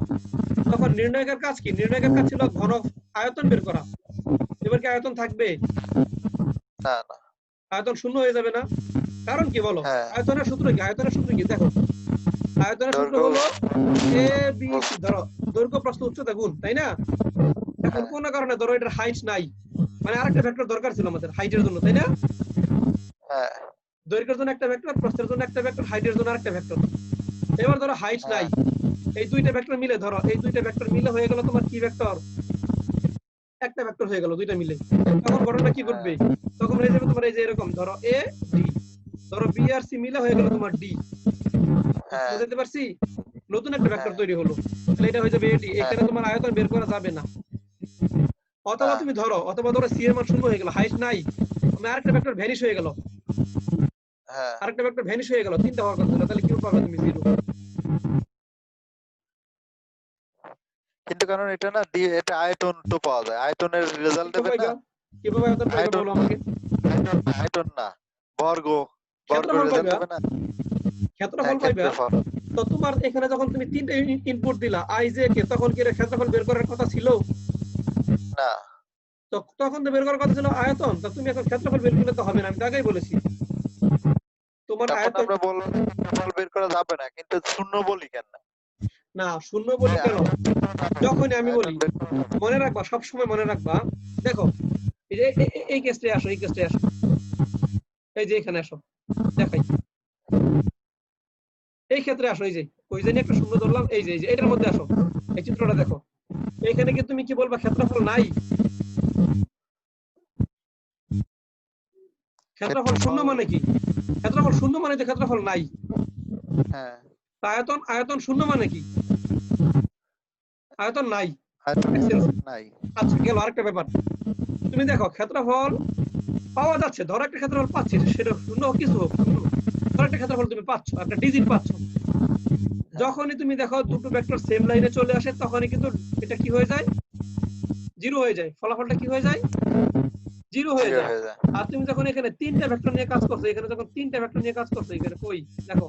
তখন নির্ণায়কের কাজ কি? নির্ণায়কের কাজ ছিল ঘন আয়তন বের করা। এবার কি আয়তন থাকবে? না না। আয়তন শূন্য হয়ে যাবে না? কারণ কি বলো? আয়তনের সূত্র কি? আয়তনের সূত্র কি দেখো, আয়তনের সূত্র হলো এ বি সি, ধরো দৈর্ঘ্য প্রস্থ উচ্চতা গুণ, তাই না? এখন কোন কারণে ধরো এটার হাইট নাই, মানে আরেকটা ভেক্টর দরকার ছিল আমাদের হাইটের জন্য, তাই না? দৈর্ঘ্যের জন্য একটা ভেক্টর, প্রস্থের জন্য একটা ভেক্টর, হাইটের জন্য আরেকটা ভেক্টর। এবার ধরো হাইট নাই, এই দুইটা ভেক্টর মিলে, ধরো এই দুইটা ভেক্টর মিলে হয়ে গেল তোমার কি ভেক্টর? একটা ভেক্টর হয়ে গেল দুইটা মিলে। তখন ঘটনা কি ঘটবে? তখন হয়ে যাবে তোমার এই যে এরকম, ধরো এ ডি, ধরো বি আর সি মিলে হয়ে গেল তোমার ডি। বুঝতে পারছি? নতুন একটা ভেক্টর তৈরি হলো, তাহলে এটা হয়ে যাবে এডি। এখানে তোমার আয়তন বের করা যাবে না। অথবা তুমি ধরো, সি এর মান শূন্য হয়ে গেল, হাইট নাই, তুমি আরেকটা ভেক্টর ভ্যানিশ হয়ে গেল, আরেকটা ভেক্টর ভ্যানিশ হয়ে গেল, তিনটা হওয়ার কথা ছিল, তাহলে কি পাবে তুমি? জিরো। কিন্তু কারণ এটা না এটা আয়তন তো পাওয়া যায়, আয়তনের রেজাল্ট দেবে না। কিভাবে আয়তন পাইবা বলো আমাকে? আয়তন না, বর্গ ক্ষেত্রফল রেজাল্ট পাইবা, দেবে না। ক্ষেত্রফল পাইবা। তো তোমার এখানে যখন তুমি তিনটা ইনপুট দিলা আই জে কে, তখন কি এর ক্ষেত্রফল বের করার কথা ছিল? না। তো তখন তো বের করার কথা ছিল আয়তন, তো তুমি এখন ক্ষেত্রফল বের করলে তো হবে না, আমি আগেই বলেছি। তোমার আয়তন আমরা বললাম ক্ষেত্রফল বের করা যাবে না, কিন্তু শূন্য বলি কেন? না শূন্য বলি কেন? যখনই আমি বলি, মনে রাখবা, সব সময় মনে রাখবা। দেখো এই যে এই কেসটায় আসো, এই কেসটায় আসো, এই যে এখানে আসো, দেখাই, এই ক্ষেত্রে আসো, এই যে ওই যে একটা শূন্য ধরলাম, এই যে এটার মধ্যে আসো, এই চিত্রটা দেখো। এখানে কি তুমি কি বলবা ক্ষেত্রফল নাই? ক্ষেত্রফল শূন্য মানে কি? ক্ষেত্রফল শূন্য মানে যে ক্ষেত্রফল নাই। আয়তন, আয়তন শূন্য মানে কি? আয়তন নাই। আচ্ছা গেল আরেকটা ব্যাপার, তুমি দেখো ক্ষেত্রফল পাওয়া যাচ্ছে, ধরো একটা ক্ষেত্রফল পাচ্ছি, সেটা শূন্য হোক কিছু হোক, ধরো একটা ক্ষেত্রফল তুমি পাচ্ছ, একটা ডিজিট পাচ্ছ। যখনই তুমি দেখো দুটো ভেক্টর সেম লাইনে চলে আসে, তখনই কিন্তু এটা কি হয়ে যায়? জিরো হয়ে যায়। ফলাফলটা কি হয়ে যায়? জিরো হয়ে যায়। আর তুমি যখন এখানে তিনটা ভেক্টর নিয়ে কাজ করছো, এখানে যখন তিনটা ভেক্টর নিয়ে কাজ করছো, এখানে কই দেখো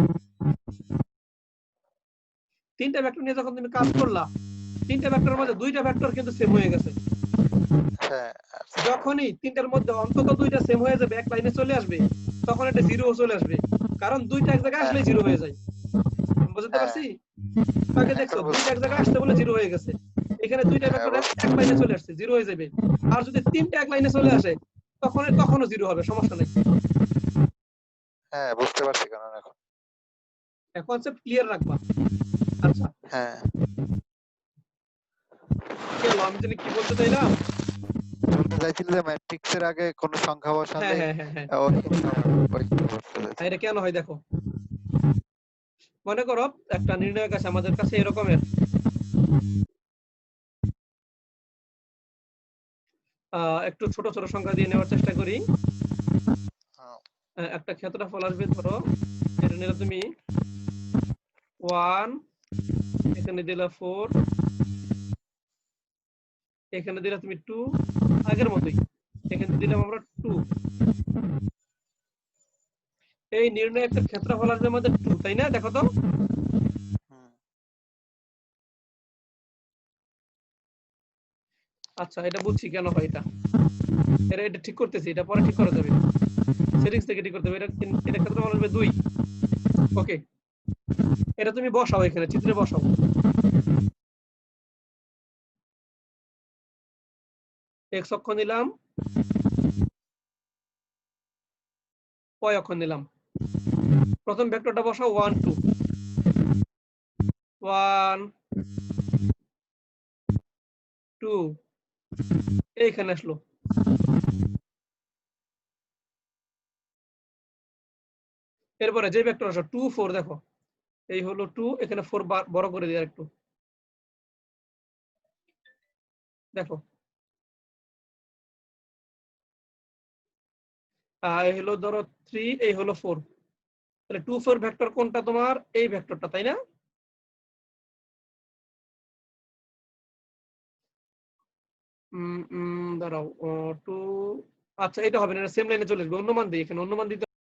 তিনটা ভেক্টর নিয়ে যখন তুমি কাজ করলা, তিনটা ভেক্টরের মধ্যে দুইটা ভেক্টর কিন্তু সেম হয়ে গেছে। যখনই তিনটার মধ্যে অন্তত দুইটা সেম হয়ে যাবে, এক লাইনে চলে আসবে, তখন এটা জিরো চলে আসবে, কারণ দুইটা এক জায়গায় আসলে জিরো হয়ে যায়। বুঝতে পারছি? আগে দেখছো দুইটা এক জায়গায় আসতে বলে জিরো হয়ে গেছে, এখানে দুইটা ভেক্টর এক লাইনে চলে আসছে, জিরো হয়ে যাবে। আর যদি তিনটা এক লাইনে চলে আসে, তখনও জিরো হবে, সমস্যা নেই। হ্যাঁ বুঝতে পারছি, কারণ এখন কনসেপ্ট ক্লিয়ার রাখবা। আচ্ছা চলো, আমি জানি কি বলতে চাইলাম। চাইছিল যে ম্যাট্রিক্সের আগে কোন সংখ্যা বসালে এটা কেন হয় দেখো, মনে করো একটা নির্ণায়ক আছে আমাদের কাছে এরকমের, একটু ছোট ছোট সংখ্যা দিয়ে নেওয়ার চেষ্টা করি। একটা ক্ষেত্রফল আসবে, ধরো এটা নিলে তুমি 1, এখানে দিলা 4, এখানে দিলা তুমি 2, আগের মতোই এখানে দিলাম আমরা 2। এই নির্ণায়কের ক্ষেত্রফল আসবে আমাদের 2, তাই না? দেখো তো। হুম। আচ্ছা, এটা বুঝছি কেন হয় এটা। এটা ঠিক করতেছি, এটা পরে ঠিক করা যাবে। সেটিংস থেকে ঠিক করতে হবে। এটা ক্ষেত্রফল আসবে 2। ওকে, এটা তুমি বসাও, এখানে চিত্রে বসাও। এক্স অক্ষ নিলাম, ওয়াই অক্ষ নিলাম। প্রথম ভেক্টরটা বসাও 1 2 1 2 এইখানে আসলো। এরপরে যে ভেক্টর আসলো 2 4, দেখো এই হলো 2, এখানে 4 বড় করে দিই আরেকটু। দেখো এই হলো ধরো 3, এই হলো 4। তাহলে 2 4 ভেক্টর কোনটা তোমার? এই ভেক্টরটা, তাই না? দাঁড়াও 2, আচ্ছা এটা হবে না, সেম লাইনে চলে আসবে। অন্য মান দিই, এখানে অন্য মান দিতে